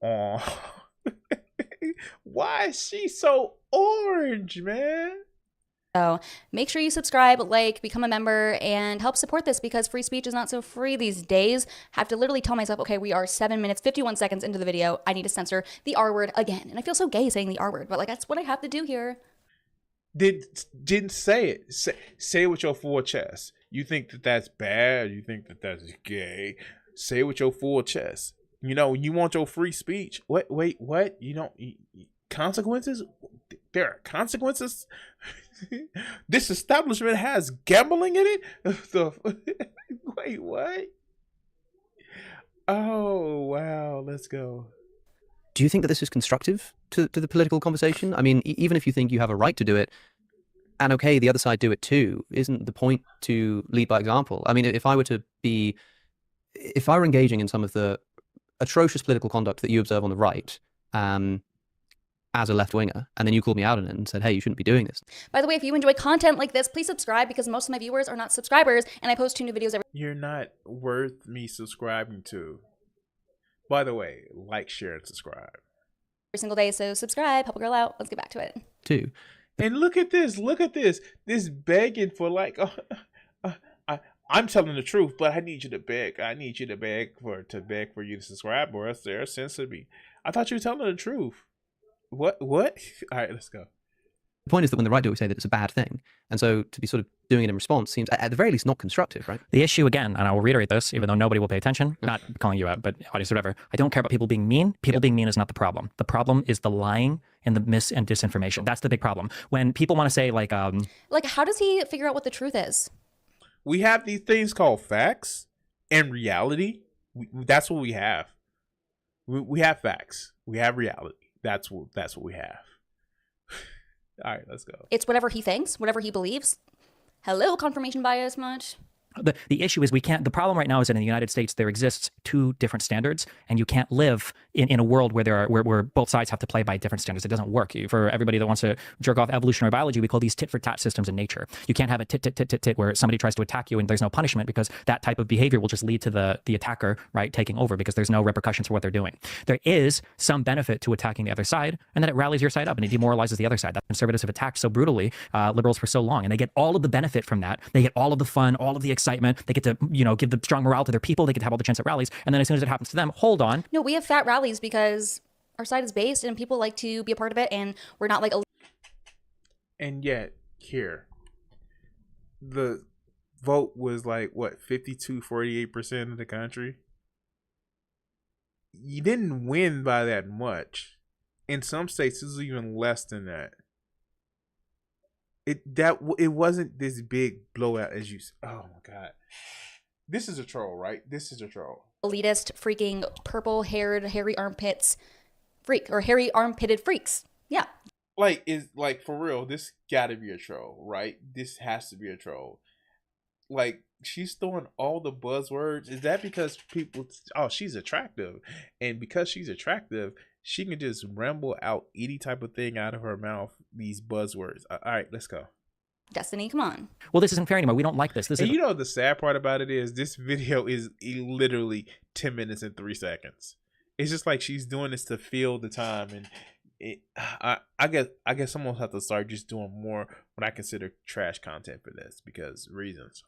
Oh. Why is she so orange, man? So make sure you subscribe, like, become a member, and help support this, because free speech is not so free these days. I have to literally tell myself, okay, we are 7 minutes, 51 seconds into the video. I need to censor the R word again. And I feel so gay saying the R word, but, like, that's what I have to do here. Didn't say it. Say it with your full chest. You think that that's bad? You think that that's gay? Say it with your full chest. You know, you want your free speech. Wait, what? You don't... Consequences? There are consequences? This establishment has gambling in it? Wait, what? Oh, wow. Let's go. Do you think that this is constructive to the political conversation? I mean, even if you think you have a right to do it, and okay, the other side do it too, isn't the point to lead by example? I mean, if I were engaging in some of the atrocious political conduct that you observe on the right, as a left-winger, and then you called me out on it and said, hey, you shouldn't be doing this. By the way, if you enjoy content like this, please subscribe, because most of my viewers are not subscribers, and I post 2 new videos every... You're not worth me subscribing to. By the way, like, share, and subscribe. Every single day. So subscribe, help a girl out. Let's get back to it. Too. And look at this. This begging for like, I'm telling the truth, but I need you to beg. I need you to beg for you to subscribe, or else they're censored me. I thought you were telling the truth. What? All right, let's go. The point is that when the right do, we say that it's a bad thing. And so to be sort of doing it in response seems, at the very least, not constructive, right? The issue, again, and I will reiterate this, even though nobody will pay attention, not calling you out, but audience, whatever. I don't care about people being mean. People being mean is not the problem. The problem is the lying and the mis and disinformation. That's the big problem. When people want to say like how does he figure out what the truth is? We have these things called facts and reality. That's what we have. We have facts. We have reality. That's what we have. All right, let's go. It's whatever he thinks, whatever he believes. Hello, confirmation bias much? The issue is the problem right now is that in the United States, there exists two different standards, and you can't live in a world where both sides have to play by different standards. It doesn't work. For everybody that wants to jerk off evolutionary biology, we call these tit for tat systems in nature. You can't have a tit where somebody tries to attack you and there's no punishment, because that type of behavior will just lead to the attacker, right, taking over, because there's no repercussions for what they're doing. There is some benefit to attacking the other side, and then it rallies your side up and it demoralizes the other side. That conservatives have attacked so brutally liberals for so long, and they get all of the benefit from that. They get all of the fun, all of the excitement. They get to, give the strong morale to their people. They get to have all the chance at rallies. And then as soon as it happens to them, hold on. No, we have fat rallies because our side is based and people like to be a part of it, and we're not like a... And yet, here, the vote was like, what, 48% of the country? You didn't win by that much. In some states, it was even less than that. It wasn't this big blowout as you. Oh my god, this is a troll, right? This is a troll. Elitist, freaking purple-haired, hairy armpits, freak or hairy armpitted freaks. Yeah. Like for real. This got to be a troll, right? This has to be a troll. Like, she's throwing all the buzzwords. Is that because people? Oh, she's attractive, and because she's attractive, she can just ramble out any type of thing out of her mouth, these buzzwords. All right, let's go. Destiny, come on. Well, this isn't fair anymore. We don't like this. And you know the sad part about it is this video is literally 10 minutes and 3 seconds. It's just like she's doing this to fill the time. And I guess someone will have to start just doing more what I consider trash content for this, because reasons.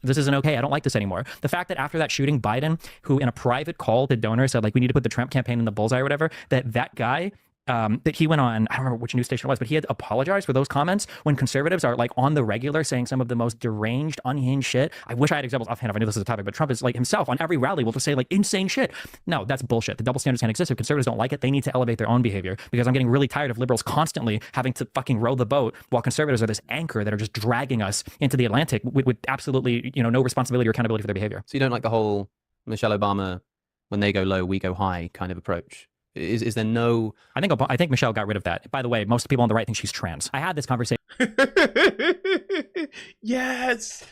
This isn't okay. I don't like this anymore. The fact that after that shooting, Biden, who in a private call to donors said, like, we need to put the Trump campaign in the bullseye or whatever, that guy, that he went on, I don't remember which news station it was, but he had apologized for those comments when conservatives are like on the regular saying some of the most deranged, unhinged shit. I wish I had examples offhand if I knew this was a topic, but Trump is like himself on every rally will just say like insane shit. No, that's bullshit. The double standards can't exist. If conservatives don't like it, they need to elevate their own behavior, because I'm getting really tired of liberals constantly having to fucking row the boat while conservatives are this anchor that are just dragging us into the Atlantic with absolutely, no responsibility or accountability for their behavior. So you don't like the whole Michelle Obama, when they go low, we go high kind of approach? Is there no... I think Michelle got rid of that. By the way, most people on the right think she's trans. I had this conversation. Yes.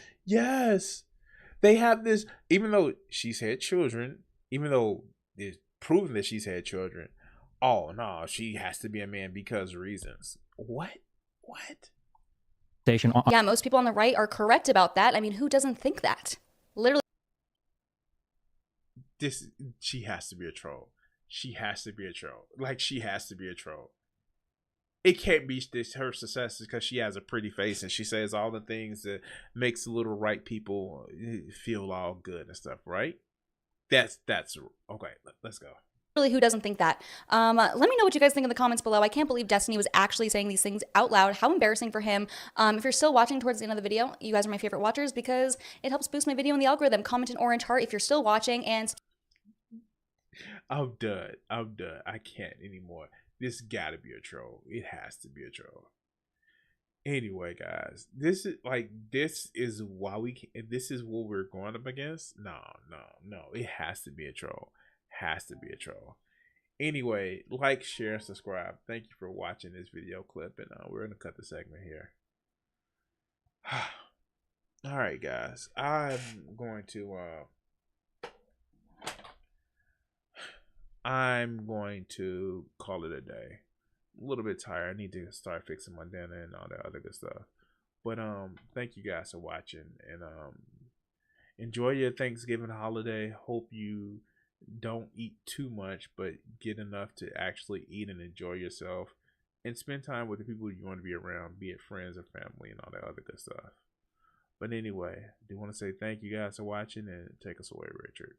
They have this, even though she's had children, even though it's proven that she's had children. Oh, no, she has to be a man because of reasons. What? Yeah, most people on the right are correct about that. I mean, who doesn't think that? Literally. She has to be a troll. She has to be a troll. Like, she has to be a troll. It can't be this her success is because she has a pretty face and she says all the things that makes the little right people feel all good and stuff, right? That's okay. Let's go. Really, who doesn't think that? Let me know what you guys think in the comments below. I can't believe Destiny was actually saying these things out loud. How embarrassing for him. If you're still watching towards the end of the video, you guys are my favorite watchers because it helps boost my video in the algorithm. Comment an orange heart if you're still watching, and I'm done. I can't anymore. This gotta be a troll. It has to be a troll. Anyway, guys, this is what we're going up against. No. It has to be a troll. Has to be a troll. Anyway, like, share, and subscribe. Thank you for watching this video clip, and we're gonna cut the segment here. All right, guys, I'm going to call it a day. A little bit tired. I need to start fixing my dinner and all that other good stuff. But thank you guys for watching, and enjoy your Thanksgiving holiday. Hope you don't eat too much, but get enough to actually eat and enjoy yourself, and spend time with the people you want to be around, be it friends or family and all that other good stuff. But anyway, I do want to say thank you guys for watching, and take us away, Richard.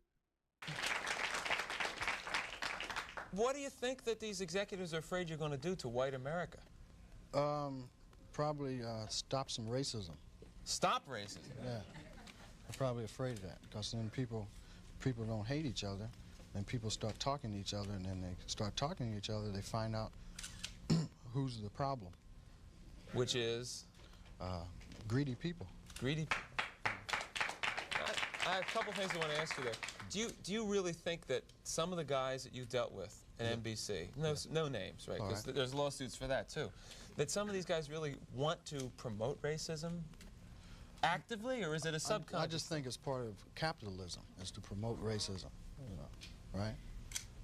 What do you think that these executives are afraid you're going to do to white America? Probably stop some racism. Stop racism? Yeah. I'm probably afraid of that, because then people don't hate each other, and people start talking to each other, and then they start talking to each other, they find out who's the problem. Which is? Greedy people. Greedy people. I have a couple things I want to ask you there. Do you really think that some of the guys that you dealt with at NBC, no names, right? Because there's lawsuits for that too, that some of these guys really want to promote racism actively, or is it a subconscious? I just think it's part of capitalism, is to promote racism, you know, right?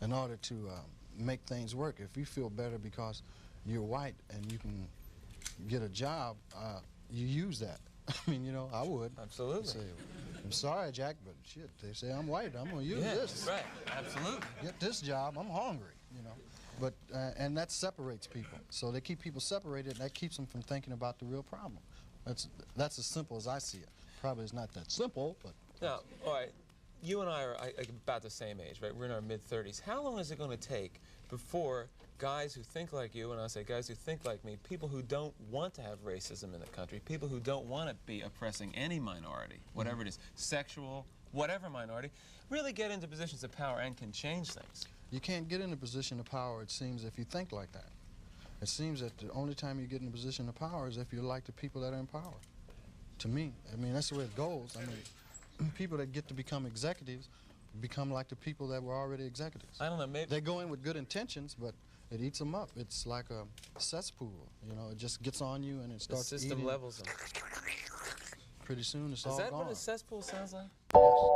In order to make things work. If you feel better because you're white and you can get a job, you use that. I mean, you know, I would. Absolutely. Say, I'm sorry, Jack, but shit, they say I'm white. I'm going to use this. Right, absolutely. Get this job. I'm hungry, you know. But, and that separates people. So they keep people separated, and that keeps them from thinking about the real problem. That's as simple as I see it. Probably it's not that simple, but... Now, all right, you and I are about the same age, right? We're in our mid-30s. How long is it going to take before guys who think like you, and I say guys who think like me, people who don't want to have racism in the country, people who don't want to be oppressing any minority, whatever it is, sexual, whatever minority, really get into positions of power and can change things? You can't get in a position of power, it seems, if you think like that. It seems that the only time you get in a position of power is if you're like the people that are in power. To me, I mean, that's the way it goes. I mean, people that get to become executives become like the people that were already executives. I don't know, maybe... They go in with good intentions, but it eats them up. It's like a cesspool, you know, it just gets on you and it starts eating. The system levels them. Pretty soon it's all gone. Is that gone. what a cesspool sounds like? Yes.